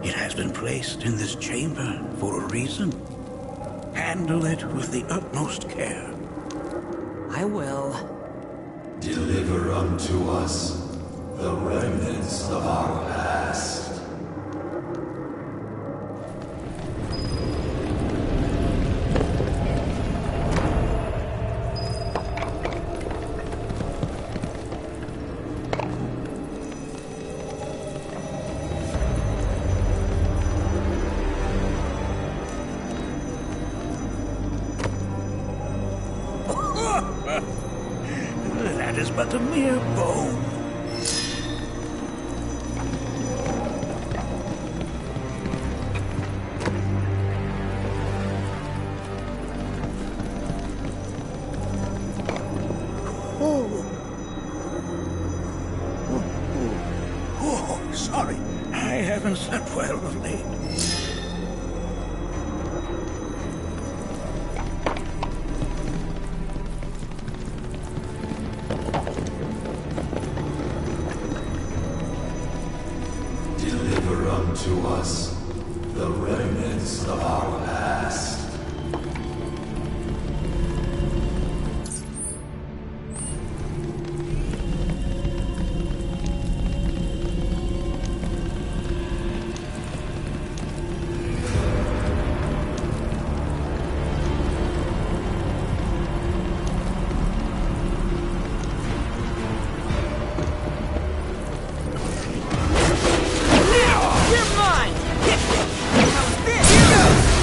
It has been placed in this chamber for a reason. Handle it with the utmost care. I will. Deliver unto us the remnants of our past. That is but a mere bone. Oh, sorry. I haven't slept well of late. Deliver unto us the remnants of our past. You're mine! How's this? Here goes!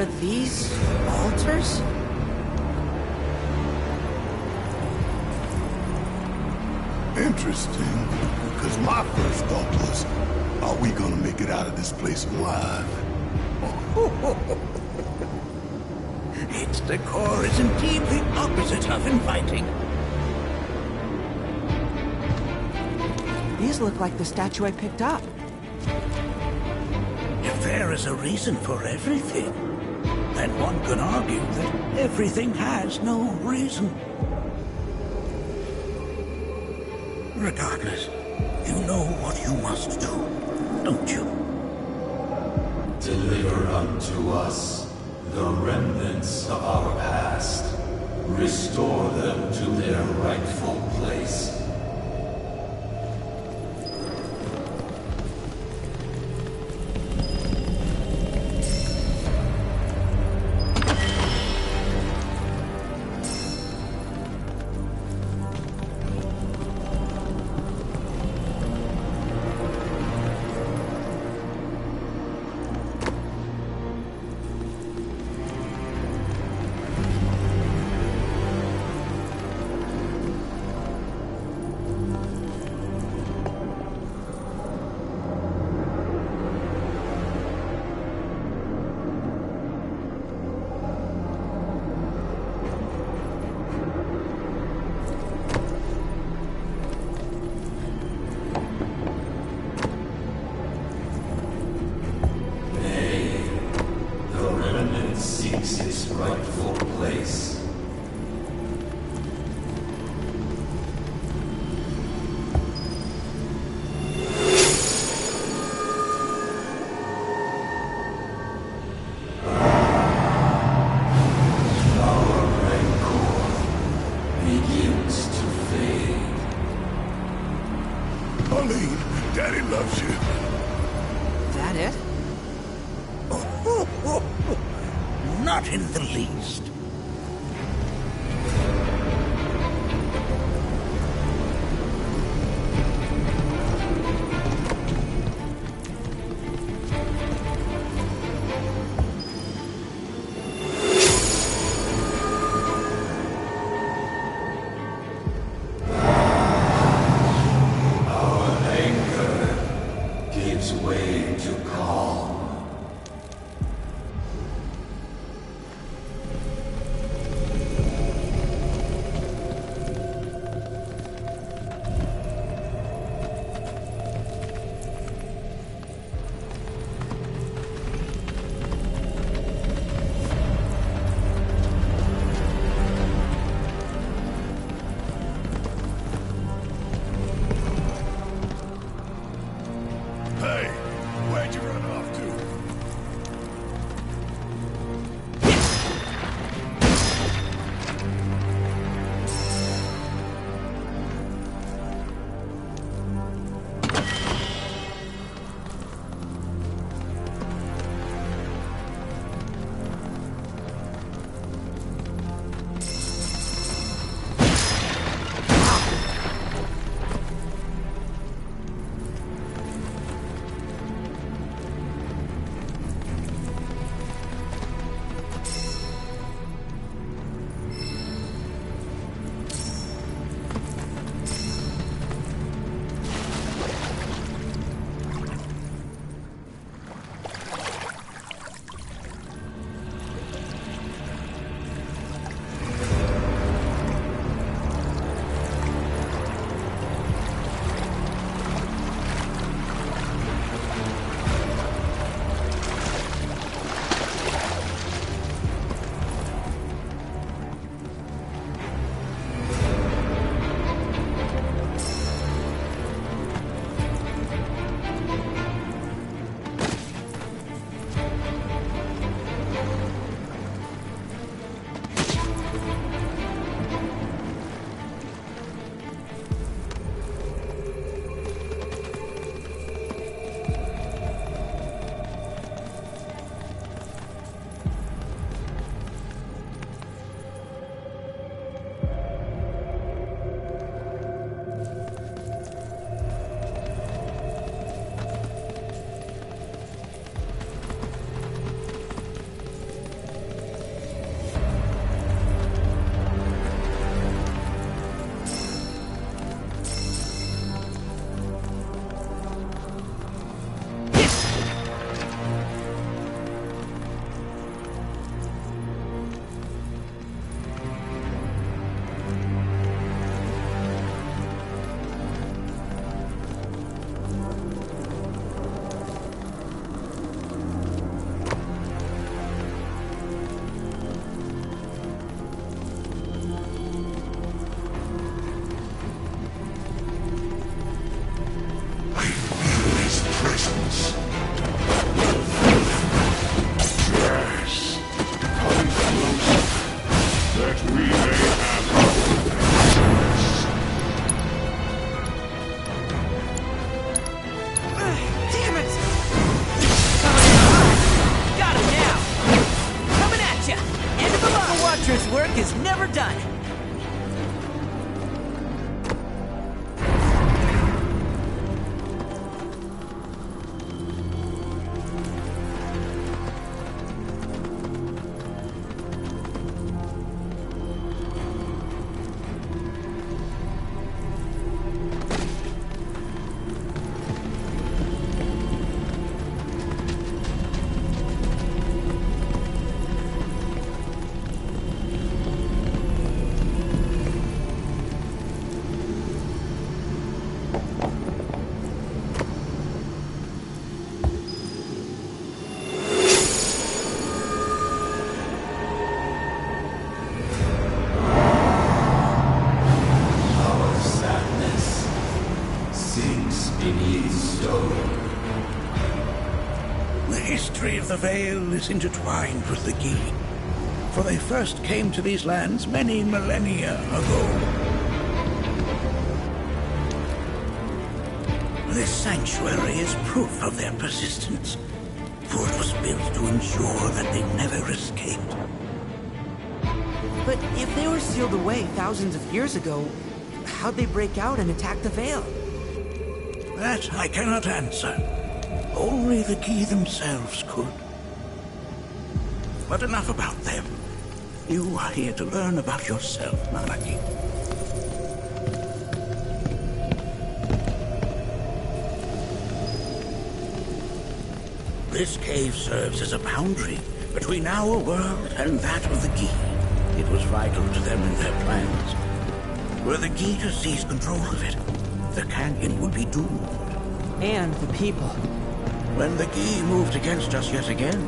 Are these altars? Interesting, because my first thought was, are we gonna make it out of this place alive? Its decor is indeed the opposite of inviting. These look like the statue I picked up. If there is a reason for everything, then one could argue that everything has no reason. Regardless, you know what you must do, don't you? Deliver unto us the remnants of our past. Restore them to their rightful place. Daddy loves you. That it? Not in the least. To calm. that we may have Damn it! Got him now! Coming at ya! End of the line! The Watcher's work is never done! The Vale is intertwined with the Gi, for they first came to these lands many millennia ago. This sanctuary is proof of their persistence, for it was built to ensure that they never escaped. But if they were sealed away thousands of years ago, how'd they break out and attack the Vale? That I cannot answer. Only the Gi themselves could. But enough about them. You are here to learn about yourself, Malaki. This cave serves as a boundary between our world and that of the Gi. It was vital to them in their plans. Were the Gi to seize control of it, the canyon would be doomed. And the people. When the Gi moved against us yet again,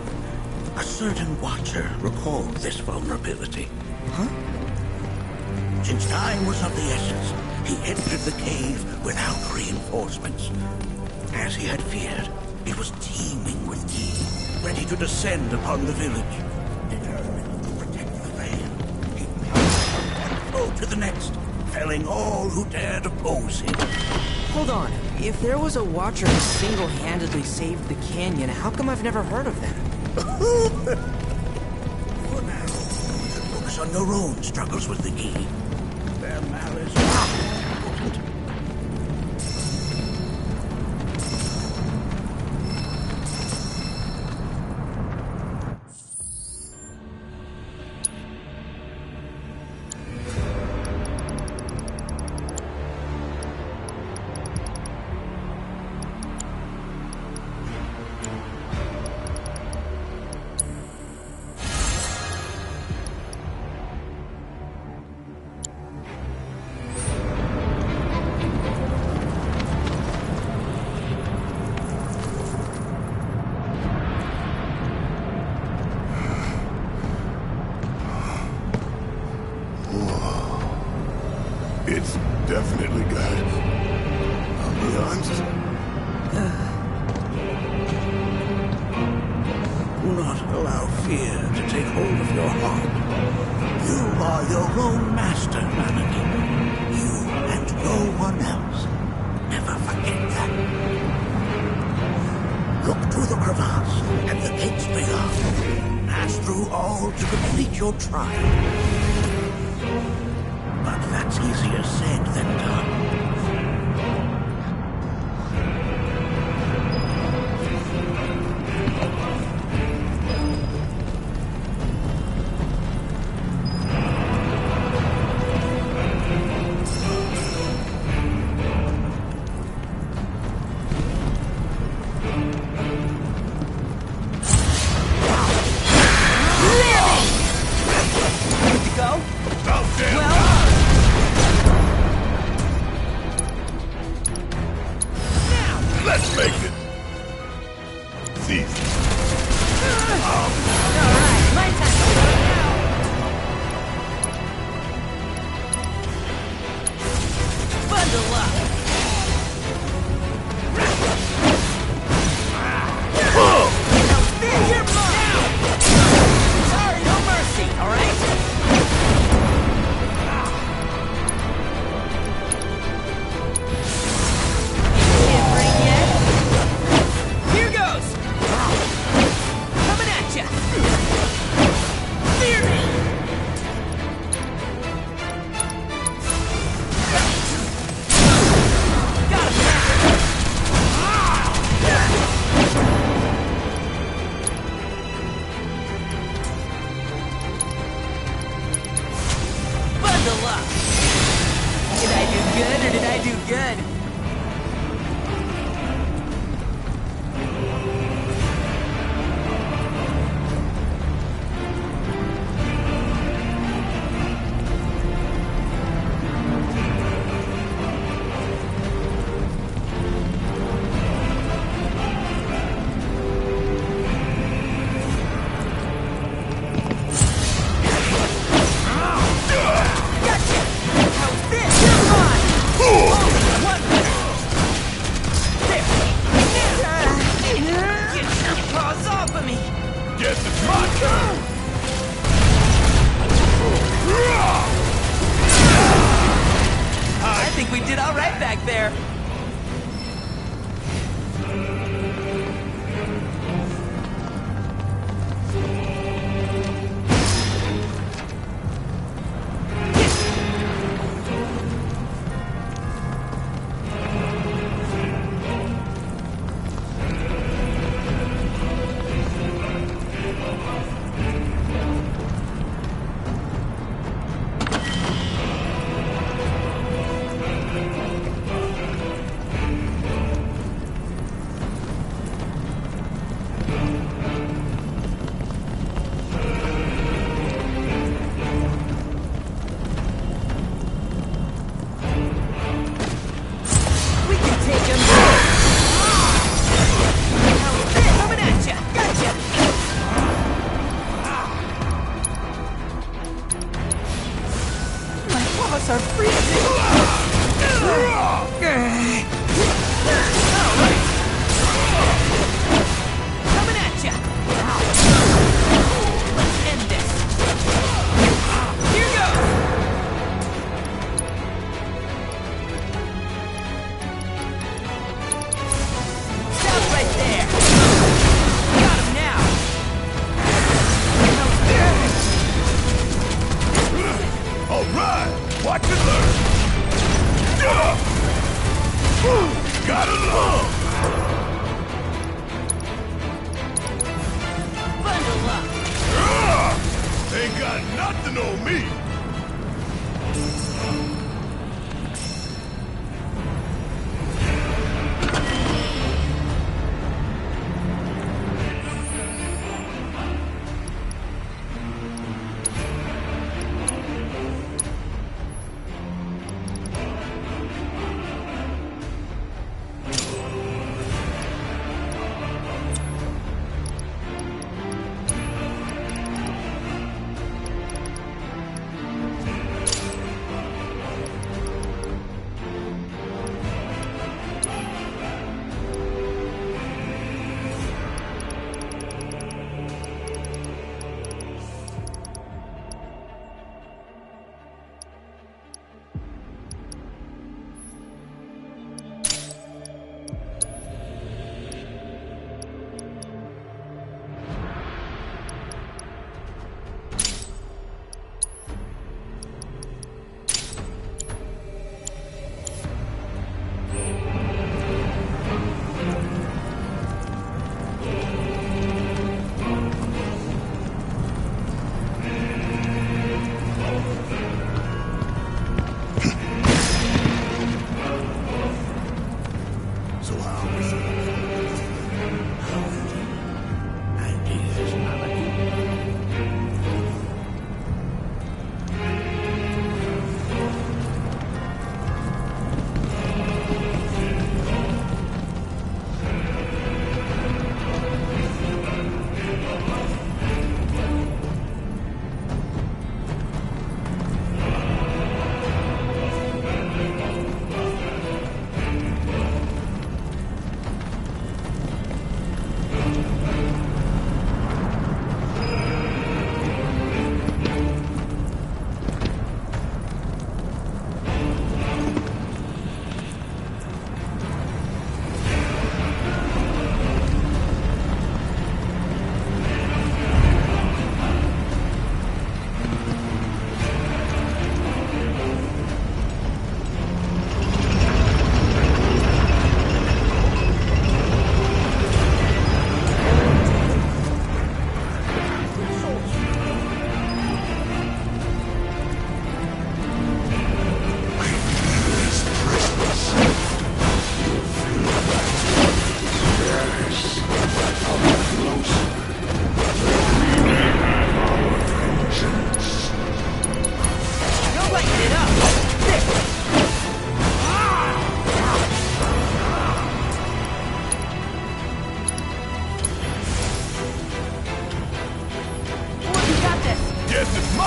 a certain Watcher recalled this vulnerability. Huh? Since time was of the essence, he entered the cave without reinforcements. As he had feared, it was teeming with Gi, ready to descend upon the village. Determined to protect the Vale, he plunged one foe to the next, felling all who dared oppose him. Hold on. If there was a Watcher who single-handedly saved the canyon, how come I've never heard of them? For now, focus on your own struggles with the Gi. Their malice is not important. It's definitely good. I'll be honest. Do not allow fear to take hold of your heart. You are your own master, Malaki. You and no one else. Never forget that. Look to the crevasse and the gates beyond. Pass through all to complete your trial. But that's easier said than done. do good, or did I do good?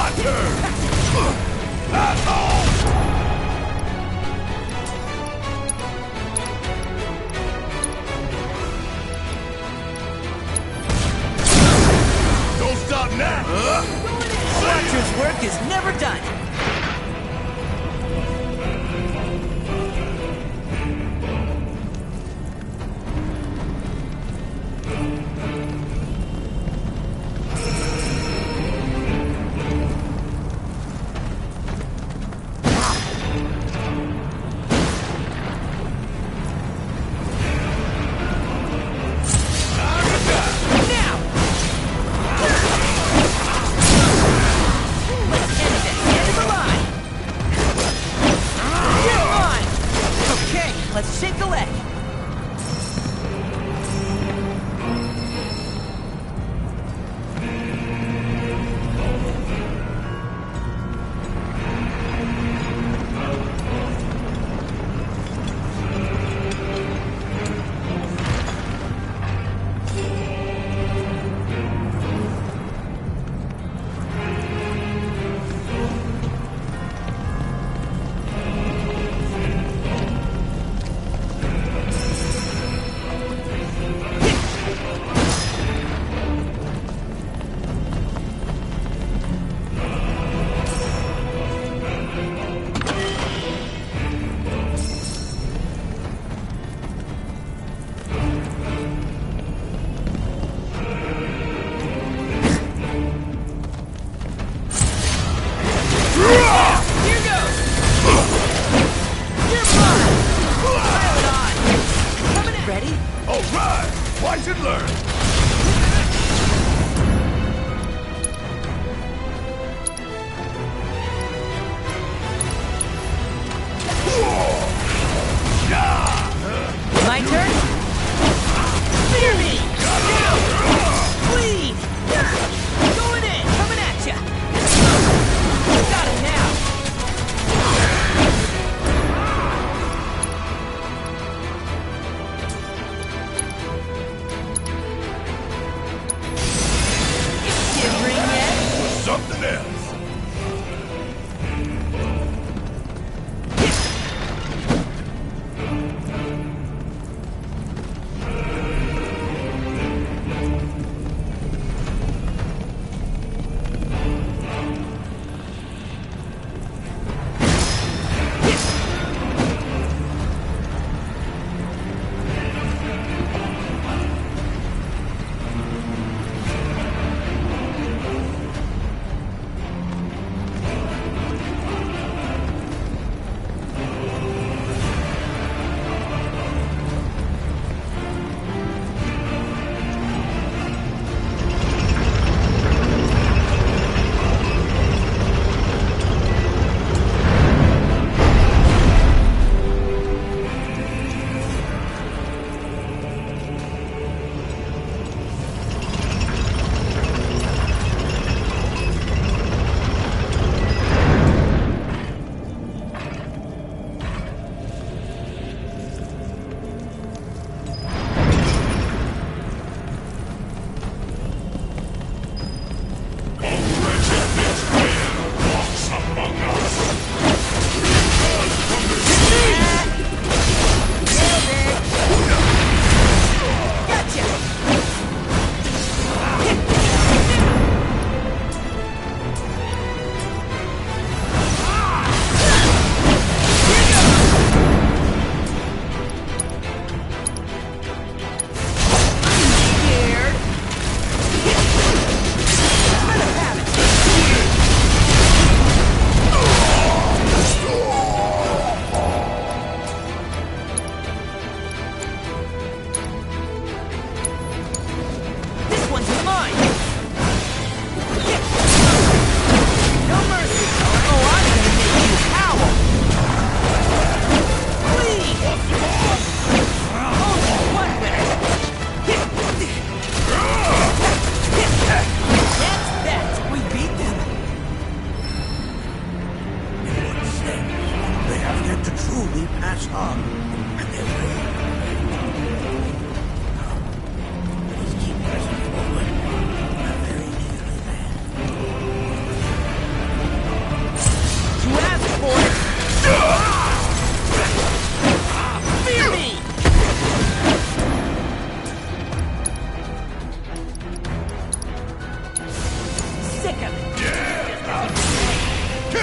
my turn! Asshole! Don't stop now! Watcher's work is never done. Let's shake the leg. Watch and learn! My turn? Fear me! Bleed! Going in! Coming at ya! Got him now!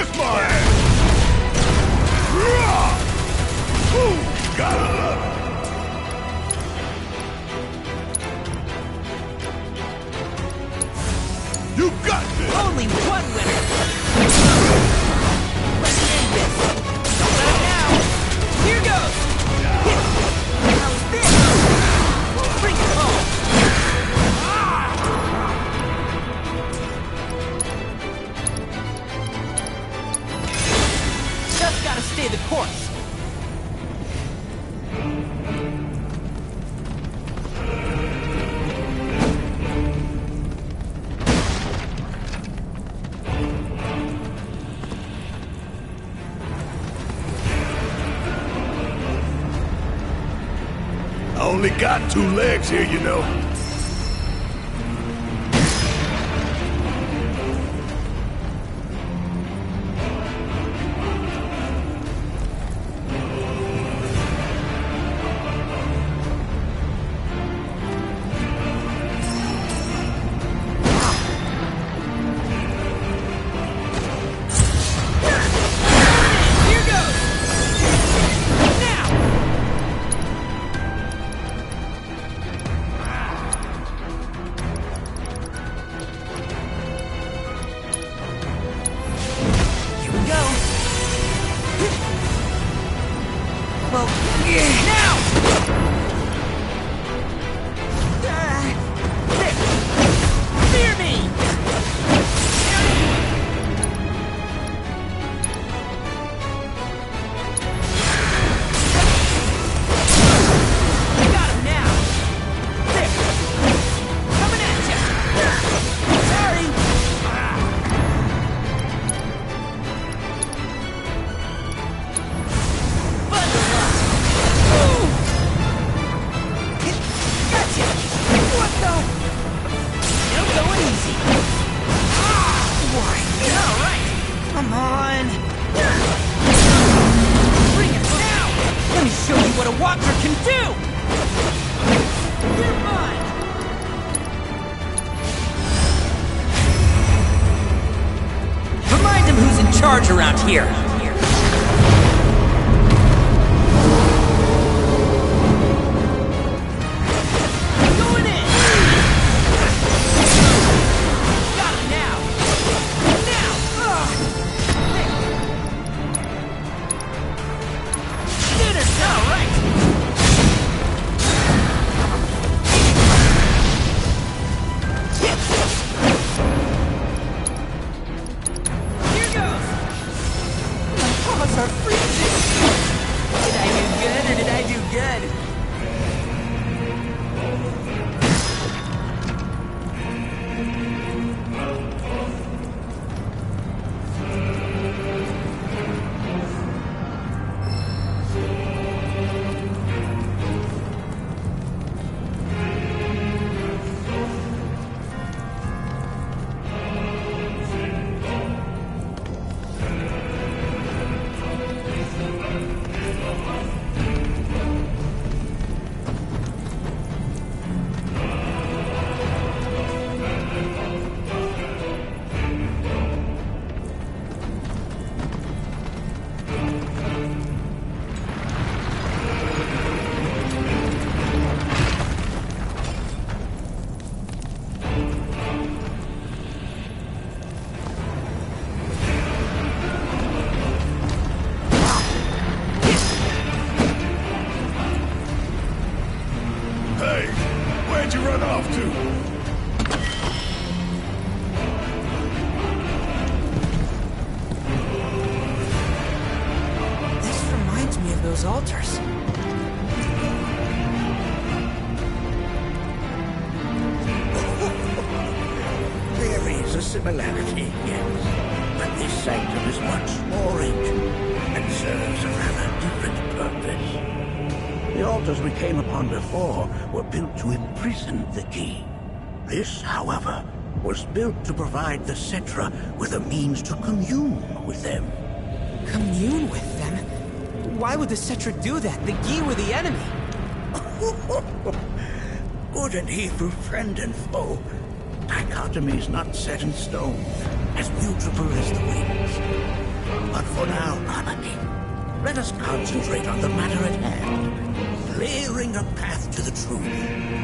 Kiss my ass! Ooh, gotta love it. You got this! Only one winner! Let's end this! Don't let him now! Here goes! How's this? Bring it home! Just gotta stay the course! I only got 2 legs here, you know. Here goes! Now! Here we go. Well, now! There! Fear me! Got him now! There! Coming at ya! Sorry! Bundle up! Ooh! Gotcha! What the? No going easy! Why? Alright! Come on! Bring it now! Let me show you what a walker can do! You're mine! Remind him who's in charge around here! Going in! Got him now! Now! Dinner's all right! Here goes! My paws are freezing! Did I do good or did I do good? Hey, where'd you run off to? This reminds me of those altars. There is a similarity, yes. But this sanctum is much more ancient and serves a rather different purpose. The altars we came upon before were built to imprison the key. This, however, was built to provide the Cetra with a means to commune with them. Commune with them? Why would the Cetra do that? The Gi were the enemy. Good and evil, friend and foe. Dichotomy's not set in stone, as mutable as the winds. But for now, Anani, let us concentrate on the matter at hand, clearing a path to the truth.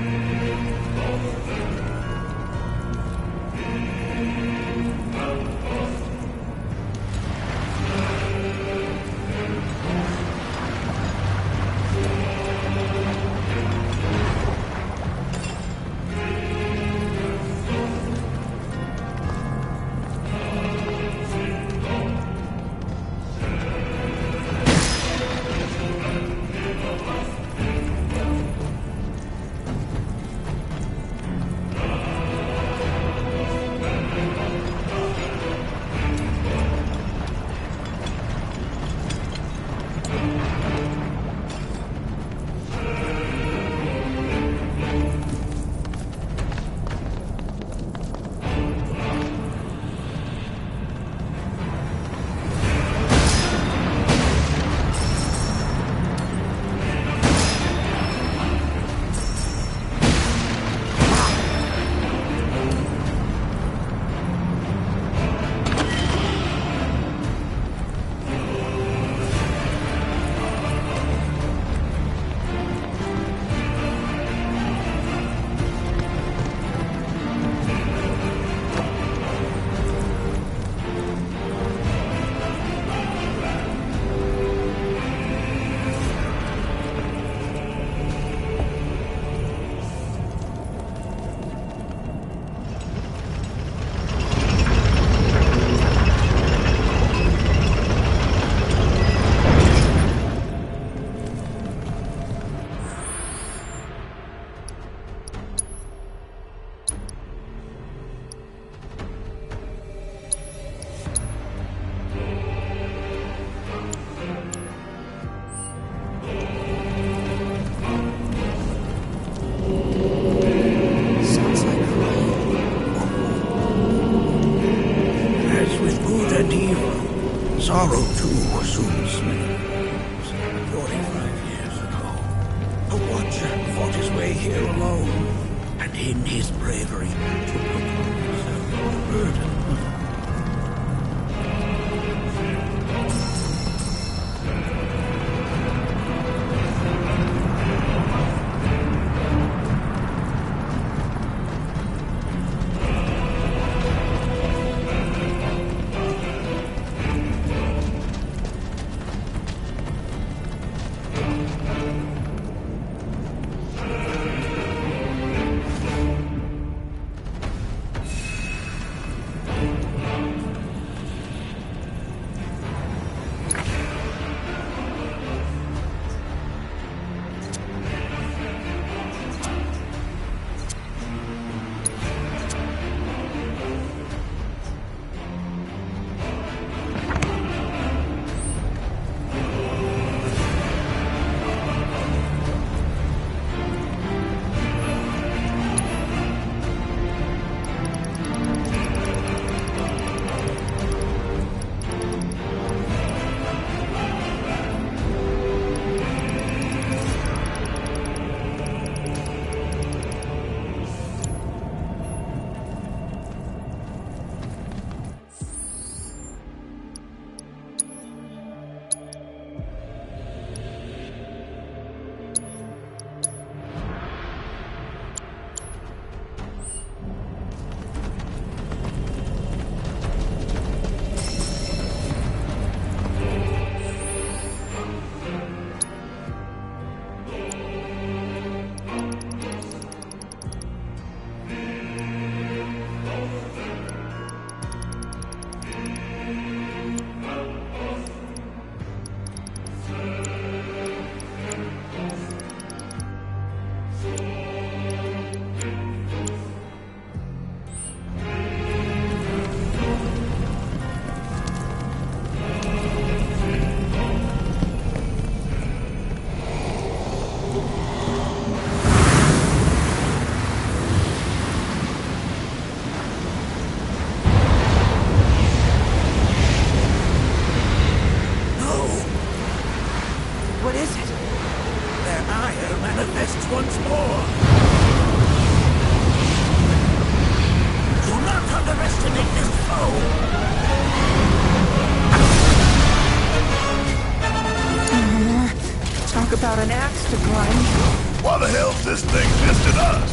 Sorrow, too, was soon smitten. 45 years ago, a watcher fought his way here alone, and in his bravery took upon himself the burden of without an axe to grind. Why the hell's this thing pissed at us?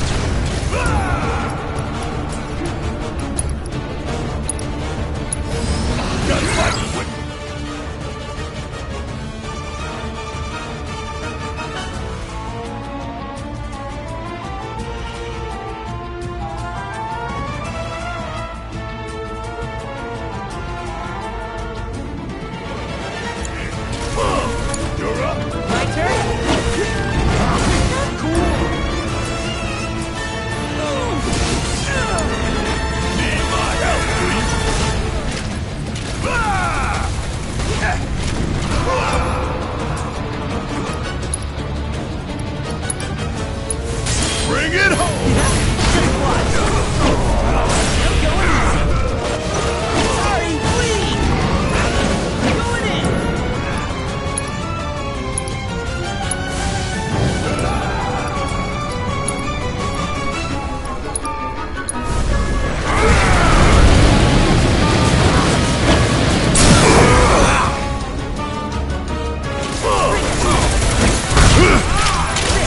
Got fighters with You're up. My turn? Cool. Need my help, please. Bring it home. Sorry, please. Going in.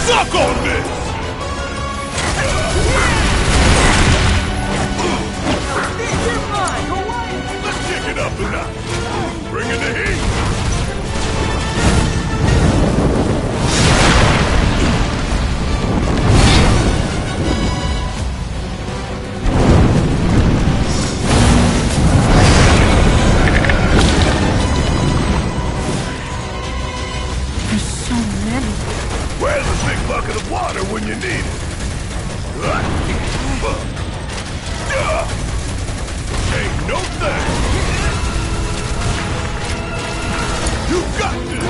Suck on this! Let's kick it up a notch. Bring in the heat. There's so many. Where's the big bucket of water when you need it? Ain't no thing. You got this.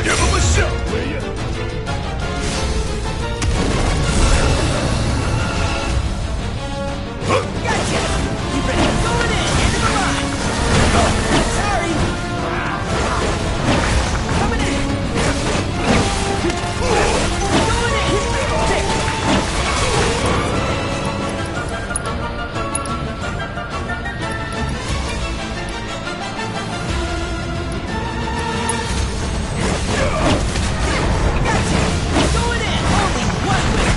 Give him a shot, will ya? Gotcha. You ready? Going in. End of the line. Sorry. Coming in. Going in. There. Gotcha. Going in. Only one way.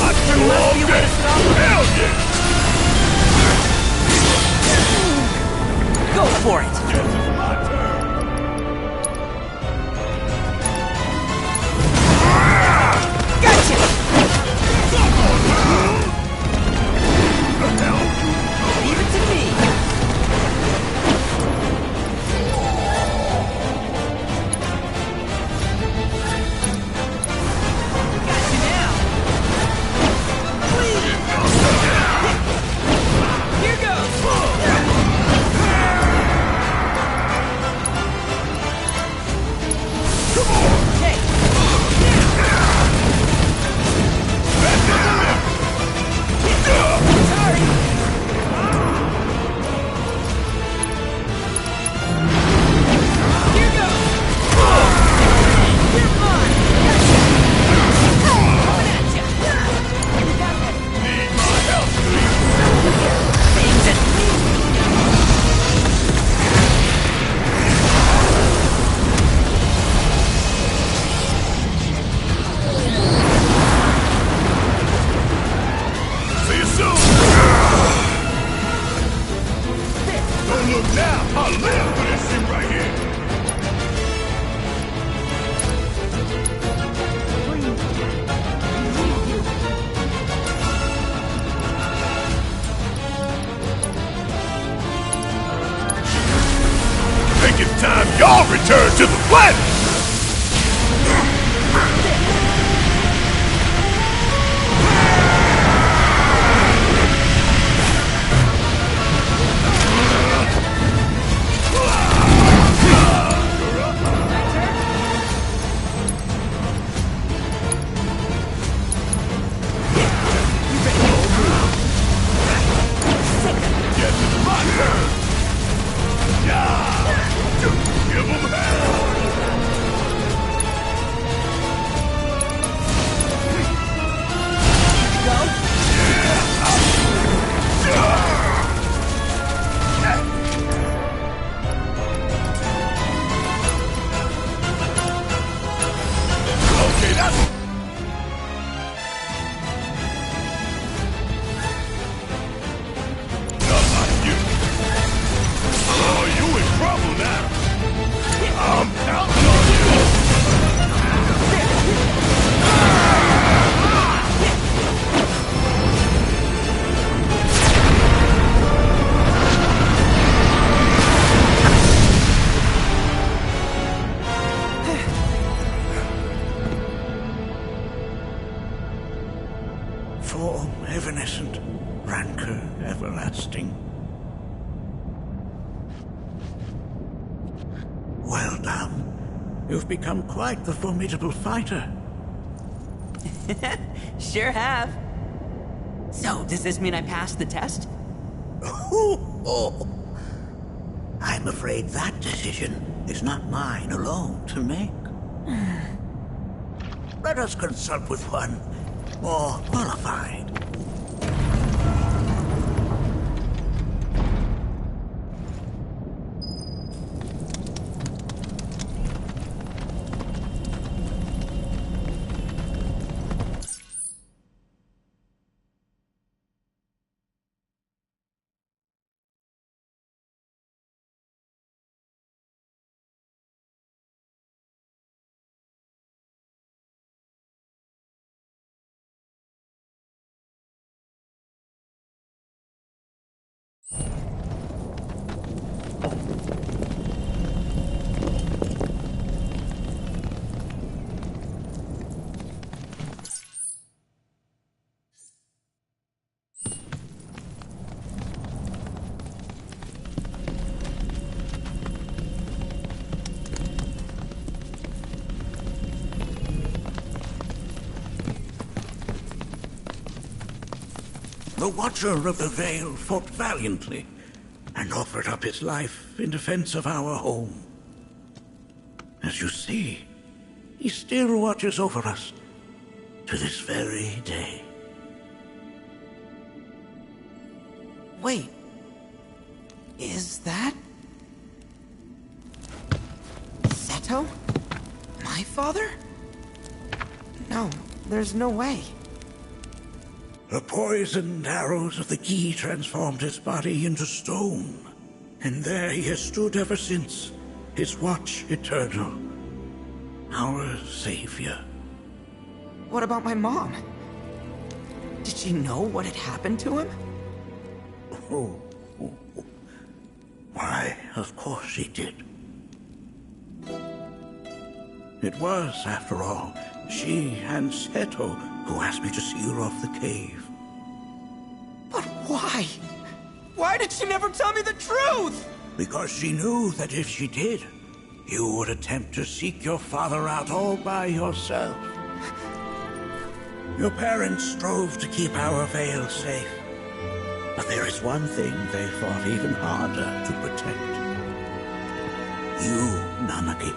I feel all day. Hell yeah. Go for it. Guess it's my turn. Gotcha. Suck on this. The hell? Leave it to me. Gotcha now. Please. Here goes. Come on. Hey. Sorry. Here goes. You're mine. Coming at ya. You got that. Need my help, please. Things at me. See you soon. Don't look now. I'll live for this shit right here. Think it's time y'all return to the planet. Give 'em hell! You've become quite the formidable fighter. Sure have. So, does this mean I passed the test? I'm afraid that decision is not mine alone to make. Let us consult with one more qualified. The Watcher of the Veil fought valiantly and offered up his life in defense of our home. As you see, he still watches over us to this very day. Wait. Is that... Seto? My father? No, there's no way. The poisoned arrows of the key transformed his body into stone, and there he has stood ever since, his watch eternal, our savior. What about my mom? Did she know what had happened to him? Why, of course she did. It was, after all, she and Seto who asked me to seal off the cave. But why? Why did she never tell me the truth? Because she knew that if she did, you would attempt to seek your father out all by yourself. Your parents strove to keep our veil safe. But there is one thing they fought even harder to protect. You, Nanaki,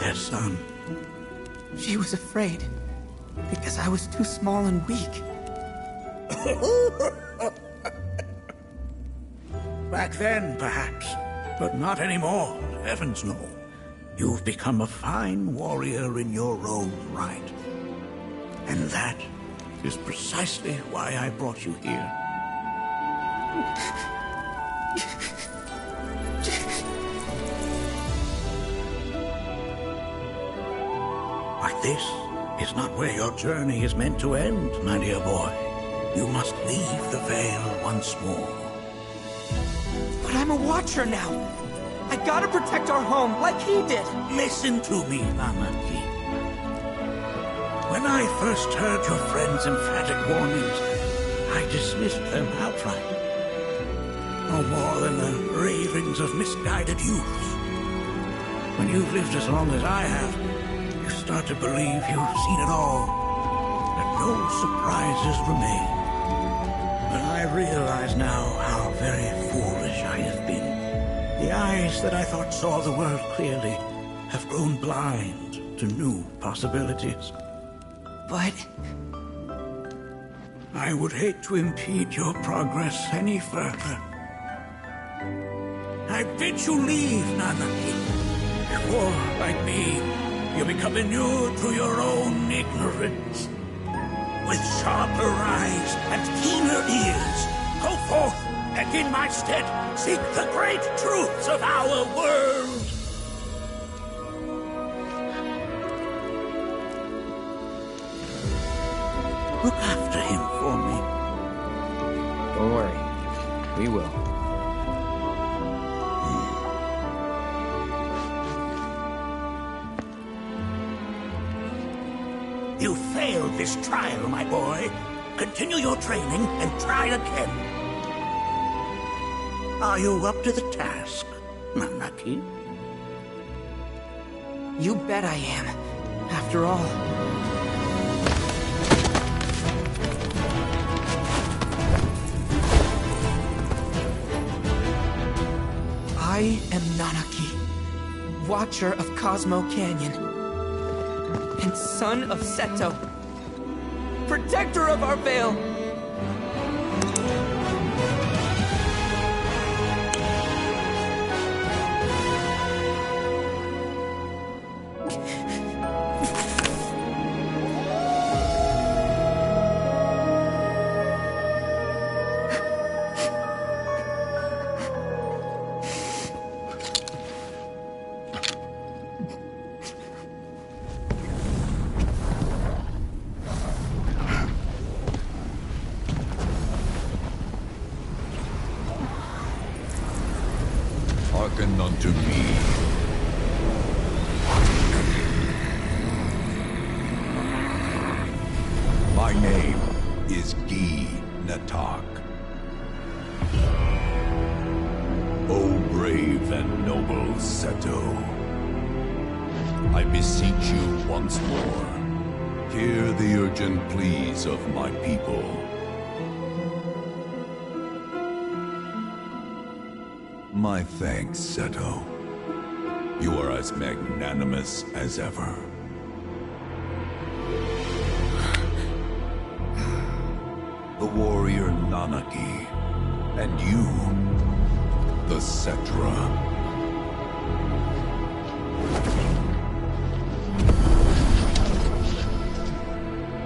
their son. She was afraid. Because I was too small and weak. Back then, perhaps. But not anymore, heavens no. You've become a fine warrior in your own right. And that is precisely why I brought you here. But this is not where your journey is meant to end, my dear boy. You must leave the Veil once more. But I'm a Watcher now. I gotta protect our home, like he did. Listen to me, Nanaki. When I first heard your friend's emphatic warnings, I dismissed them outright. No more than the ravings of misguided youths. When you've lived as long as I have, you start to believe you've seen it all, that no surprises remain. But I realize now how very foolish I have been. The eyes that I thought saw the world clearly have grown blind to new possibilities. But... I would hate to impede your progress any further. I bid you leave, Nanaki, before, like me, you become inured to your own ignorance. With sharper eyes and keener ears, go forth and in my stead seek the great truths of our world. Look after him for me. Don't worry. We will. You failed this trial, my boy. Continue your training and try again. Are you up to the task, Nanaki? You bet I am. After all... I am Nanaki, Watcher of Cosmo Canyon, and son of Seto, Protector of our Vale. Hearken unto me. My name is Gi Natak. O brave and noble Seto, I beseech you once more, hear the urgent pleas of my people. My thanks, Seto. You are as magnanimous as ever. The warrior Nanaki, and you, the Cetra.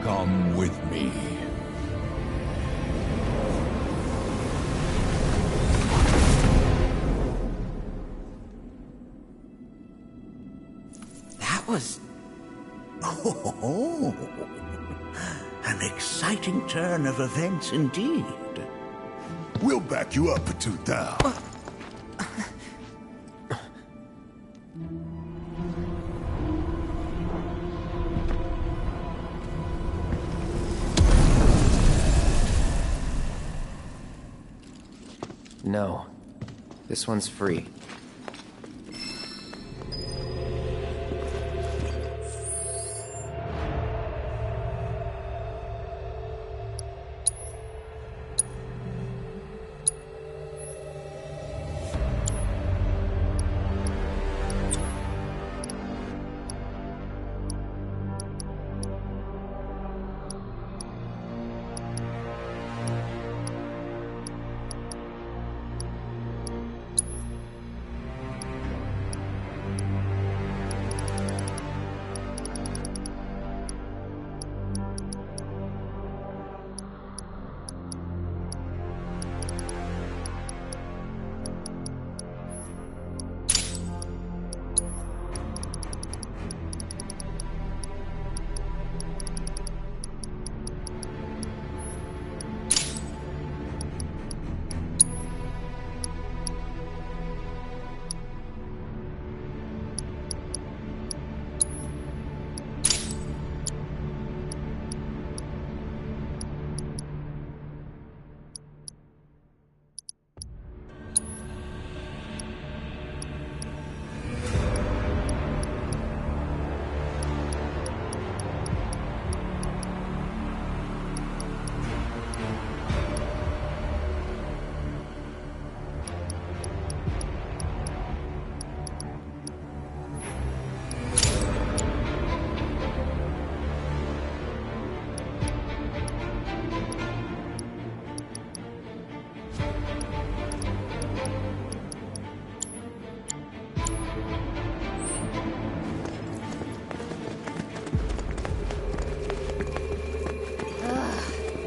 Come with me. Oh, an exciting turn of events indeed. We'll back you up for 2,000. No. This one's free.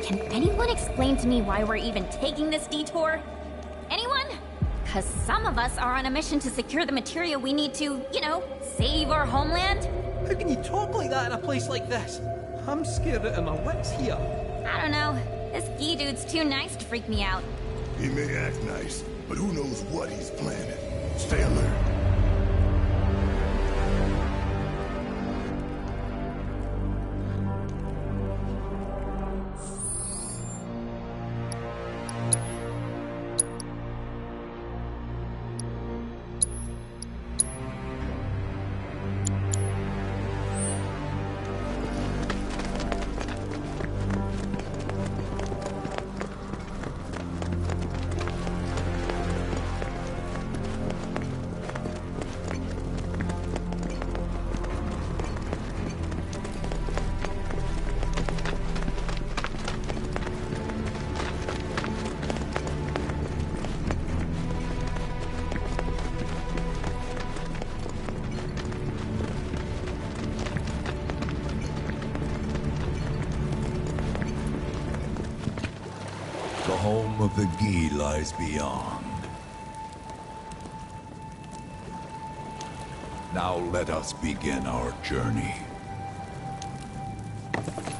Can anyone explain to me why we're even taking this detour? Anyone? Because some of us are on a mission to secure the material we need to, you know, save our homeland. How can you talk like that in a place like this? I'm scared out of my wits here. I don't know. This Gi dude's too nice to freak me out. He may act nice, but who knows what he's planning. Stay alert. home of the Gi lies beyond. Now let us begin our journey.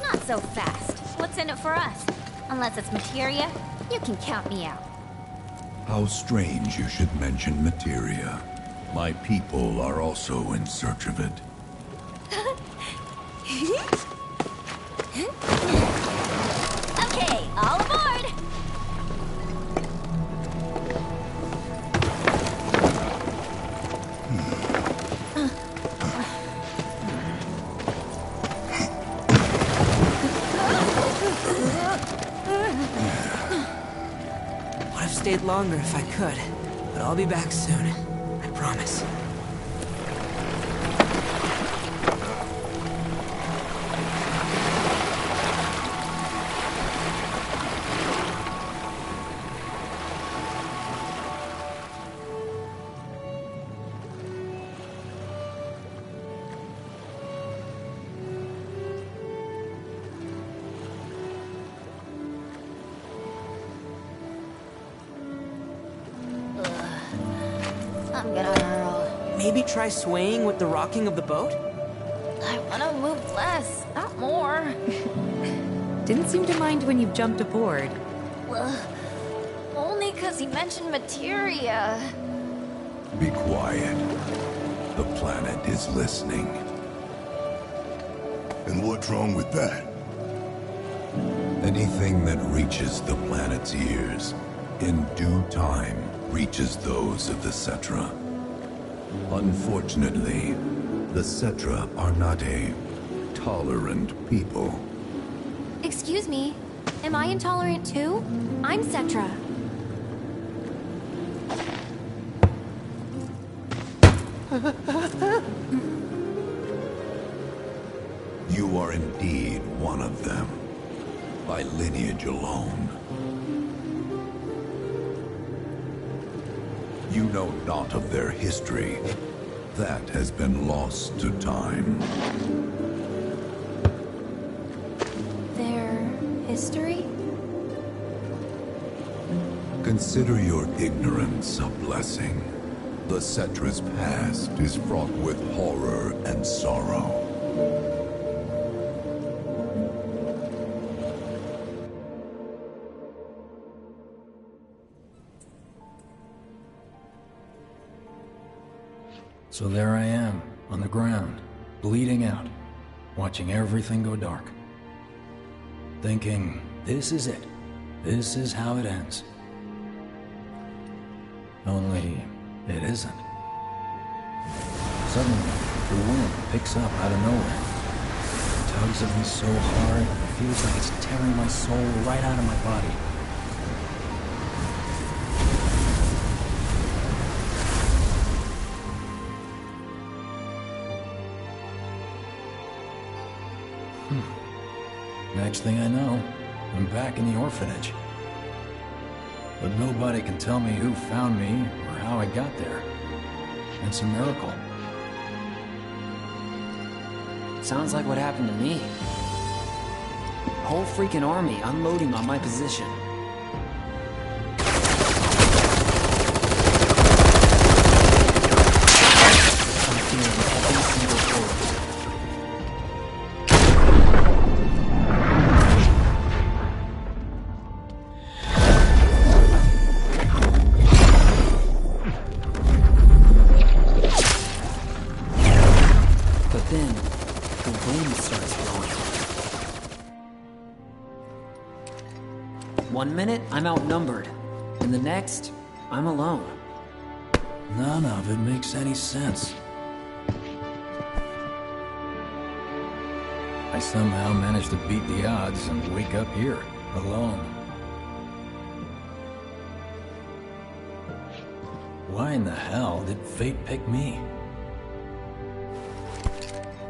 Not so fast. What's in it for us? Unless it's materia, you can count me out. How strange you should mention materia. My people are also in search of it. Okay, all aboard! Would have stayed longer if I could, but I'll be back soon. I promise. I'm gonna hurl. Maybe try swaying with the rocking of the boat? I wanna move less, not more. Didn't seem to mind when you jumped aboard. Only 'cause he mentioned materia. Be quiet. The planet is listening. And what's wrong with that? Anything that reaches the planet's ears, in due time, reaches those of the Cetra. Unfortunately, the Cetra are not a tolerant people. Excuse me, am I intolerant too? I'm Cetra. You are indeed one of them, by lineage alone. You know naught of their history. That has been lost to time. Their history? Consider your ignorance a blessing. The Cetra's past is fraught with horror and sorrow. So there I am, on the ground, bleeding out, watching everything go dark. Thinking, this is it. This is how it ends. Only, it isn't. Suddenly, the wind picks up out of nowhere. It tugs at me so hard, it feels like it's tearing my soul right out of my body. Next thing I know, I'm back in the orphanage. But nobody can tell me who found me or how I got there. It's a miracle. Sounds like what happened to me. Whole freaking army unloading on my position. I'm feeling every single bullet. One minute, I'm outnumbered. And the next, I'm alone. None of it makes any sense. I somehow managed to beat the odds and wake up here, alone. Why in the hell did fate pick me?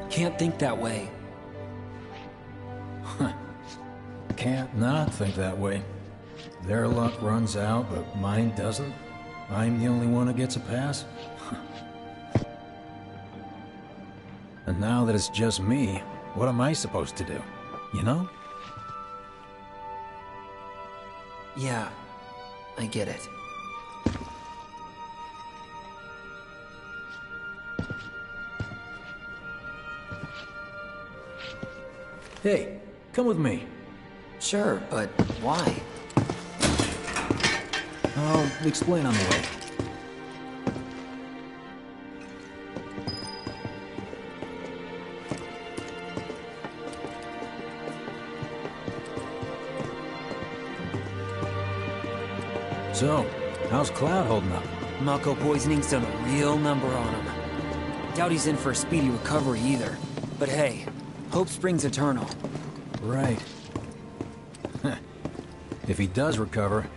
Can't think that way. Can't not think that way. Their luck runs out, but mine doesn't. I'm the only one who gets a pass. And now that it's just me, what am I supposed to do? You know? Yeah, I get it. Hey, come with me. Sure, but why? I'll explain on the way. So, how's Cloud holding up? Mako poisoning's done a real number on him. Doubt he's in for a speedy recovery either. But hey, hope springs eternal. Right. If he does recover,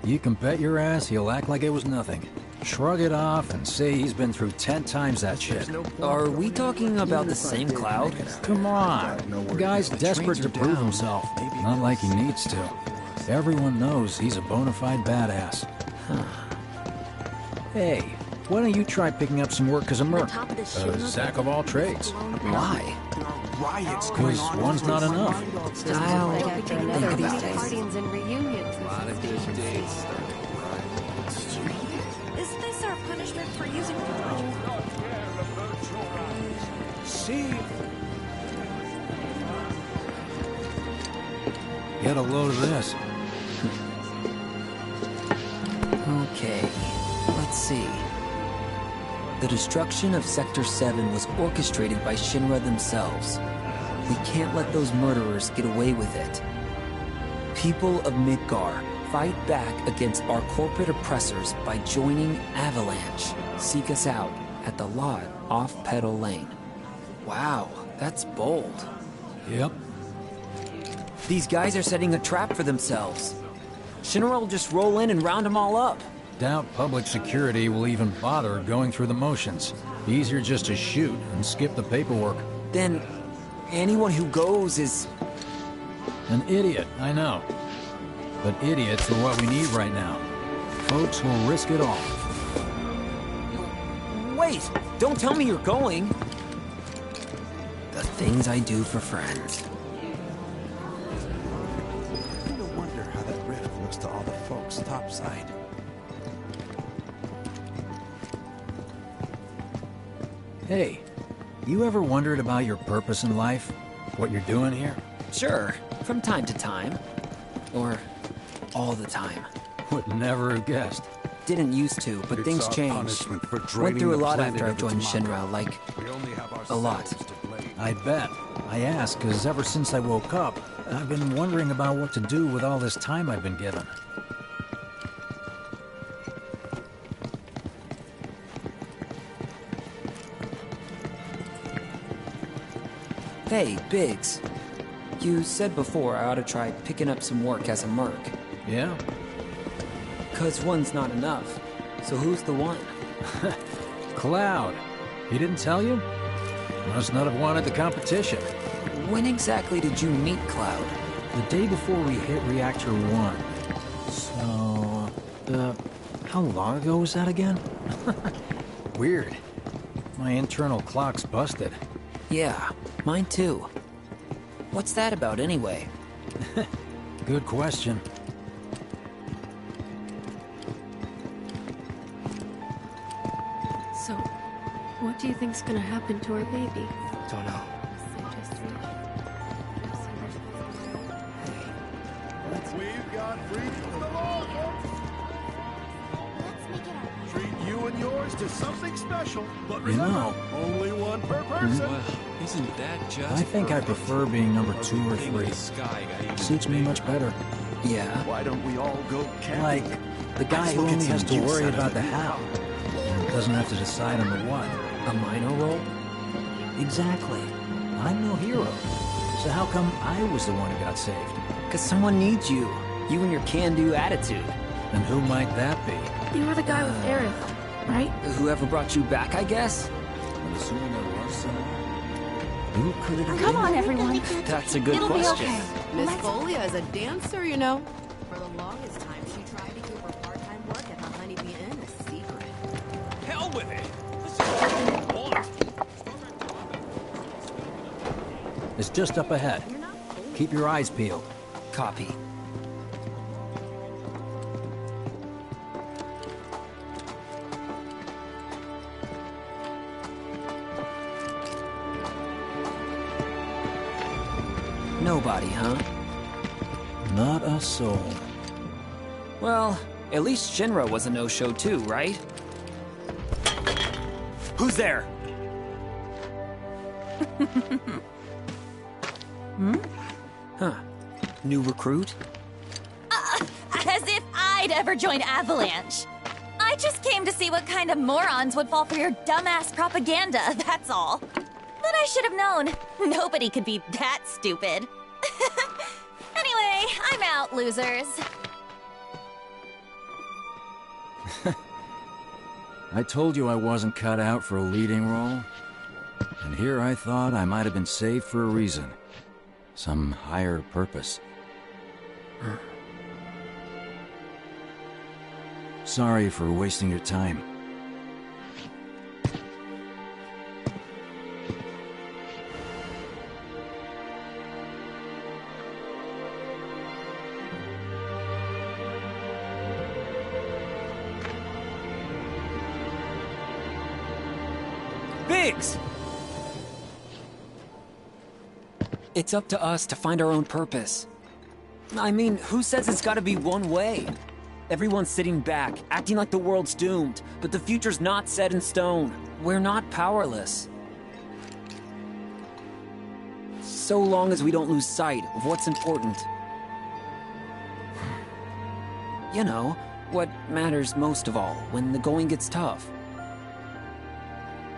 you can bet your ass he'll act like it was nothing. Shrug it off and say he's been through 10 times that shit. Are we talking about the same Cloud? Come on. The guy's desperate to prove himself. Not like he needs to. Everyone knows he's a bona fide badass. Hey, why don't you try picking up some work as a merc? A jack of all trades. Why? Because one's not enough. I'll think about it. Parties and reunions. Is this our punishment for using See? Get a load of this. Okay, let's see. The destruction of Sector 7 was orchestrated by Shinra themselves. We can't let those murderers get away with it. People of Midgar, fight back against our corporate oppressors by joining Avalanche. Seek us out at the lot off Petal Lane. Wow, that's bold. Yep. These guys are setting a trap for themselves. Shinra will just roll in and round them all up. Doubt public security will even bother going through the motions. Easier just to shoot and skip the paperwork. Then, anyone who goes is... An idiot, I know. But idiots are what we need right now. Folks who will risk it all. Wait! Don't tell me you're going! The things I do for friends. No wonder how that rift looks to all the folks topside. Hey, you ever wondered about your purpose in life? What you're doing here? Sure, from time to time. Or all the time. Would never have guessed. Didn't used to, but It's things our changed. punishment for Went draining through a the lot planet after I of joined its Shinra, mana. like, We only have a lot. ourselves to blame. I bet. I ask because ever since I woke up, I've been wondering about what to do with all this time I've been given. Hey, Biggs. You said before I ought to try picking up some work as a merc. Yeah? 'Cause one's not enough. So who's the one? Cloud. He didn't tell you? Must not have wanted the competition. When exactly did you meet Cloud? The day before we hit Reactor 1. So, how long ago was that again? Weird. My internal clock's busted. Yeah, mine too. What's that about anyway? Good question. So, what do you think's gonna happen to our baby? Don't know. We've got freedom from the law, folks. Treat you and yours to something special. But You remember, know. only one per person. Well, isn't that just I think I prefer being number 2 or 3. Suits me much better. Yeah. Why don't we all go camping? Like, the guy who only has to worry about the how. And doesn't have to decide on the what. A minor role? Exactly. I'm no hero. So how come I was the one who got saved? 'Cause someone needs you. You and your can-do attitude. And who might that be? You were the guy with Aerith, right? Whoever brought you back, I guess? I'm assuming there was someone. Who could it have Come been? on, everyone. That's a good It'll question. be okay. Miss Folia is a dancer, you know. For the longest time, she tried to keep her part-time work at the Honeybee Inn a secret. Hell with it! This is what you want! It's just up ahead. Keep your eyes peeled. Copy. Nobody, huh? Not a soul. Well, at least Shinra was a no-show too, right? Who's there? Hmm? Huh. New recruit? As if I'd ever join Avalanche. I just came to see what kind of morons would fall for your dumbass propaganda, that's all. But I should have known. Nobody could be that stupid. Anyway, I'm out, losers. I told you I wasn't cut out for a leading role. And here I thought I might have been saved for a reason. Some higher purpose. Sorry for wasting your time. Biggs! It's up to us to find our own purpose. I mean, who says it's gotta be one way? Everyone's sitting back, acting like the world's doomed, but the future's not set in stone. We're not powerless. So long as we don't lose sight of what's important. You know, what matters most of all when the going gets tough.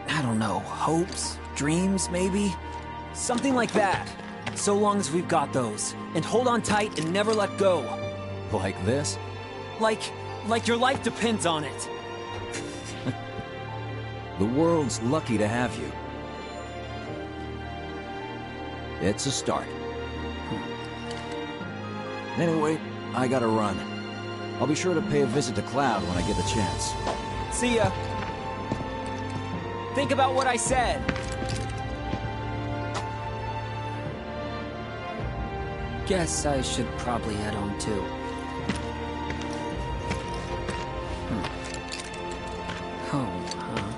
I don't know, hopes, dreams, maybe? Something like that. So long as we've got those. And hold on tight and never let go. Like this? Like your life depends on it. The world's lucky to have you. It's a start. Anyway, I gotta run. I'll be sure to pay a visit to Cloud when I get the chance. See ya. Think about what I said. Guess I should probably head home too. Home, huh?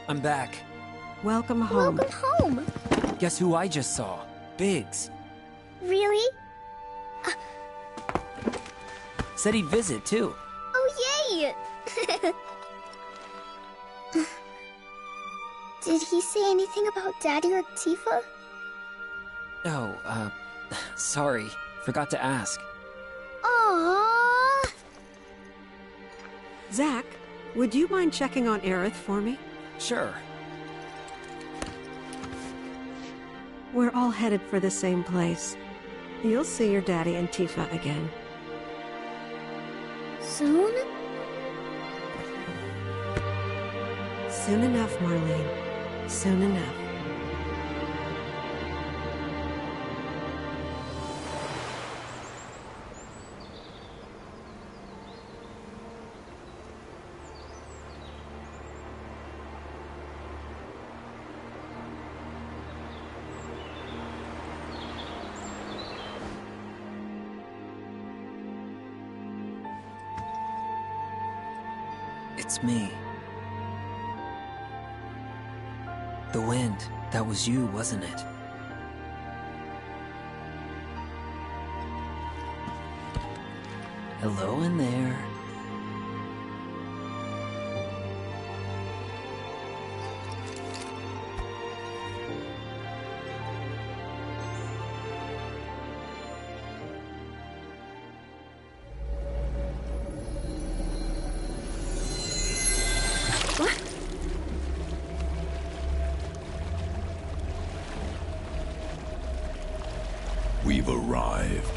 I'm back. Welcome home. Welcome home. Guess who I just saw? Biggs. Really? Said he'd visit, too. Oh, yay! Did he say anything about Daddy or Tifa? Oh, sorry. Forgot to ask. Aww. Zack, would you mind checking on Aerith for me? Sure. We're all headed for the same place. You'll see your daddy and Tifa again. Soon? Soon enough, Marlene. Soon enough. It's me. The wind, that was you, wasn't it? Hello in there. arrived.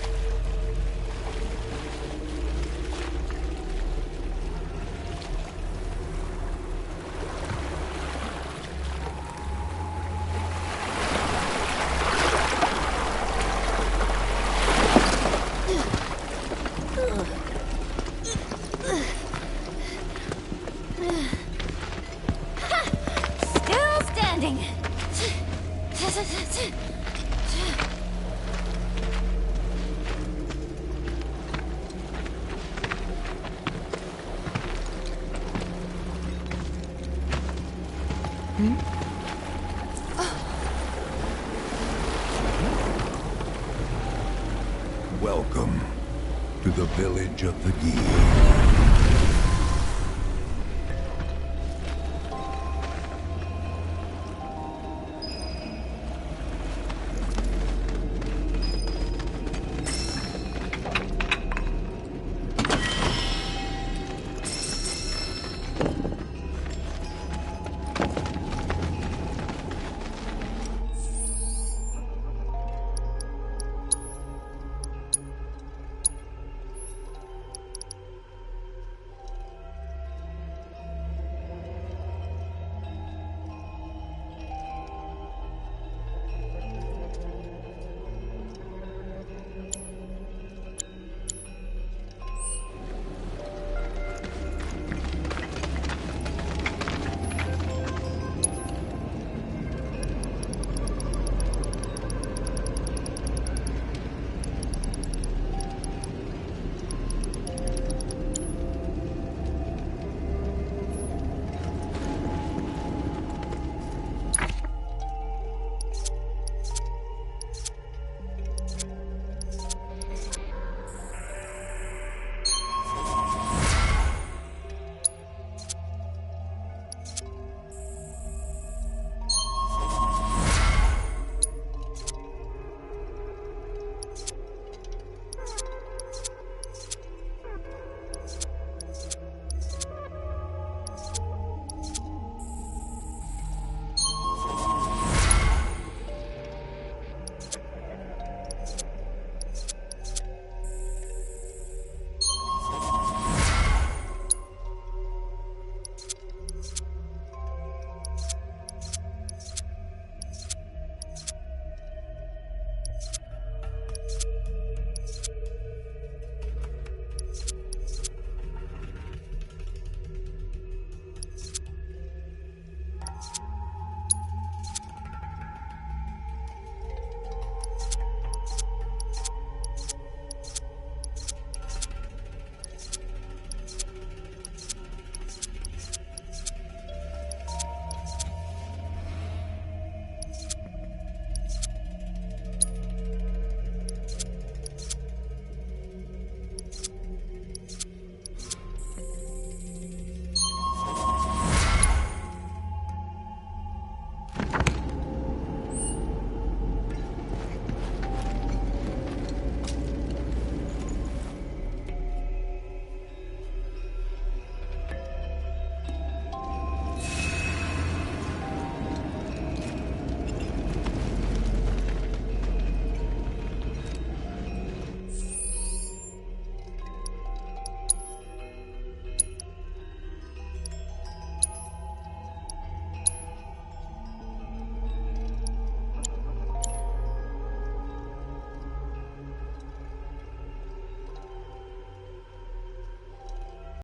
Still standing. Welcome to the village of the Gi.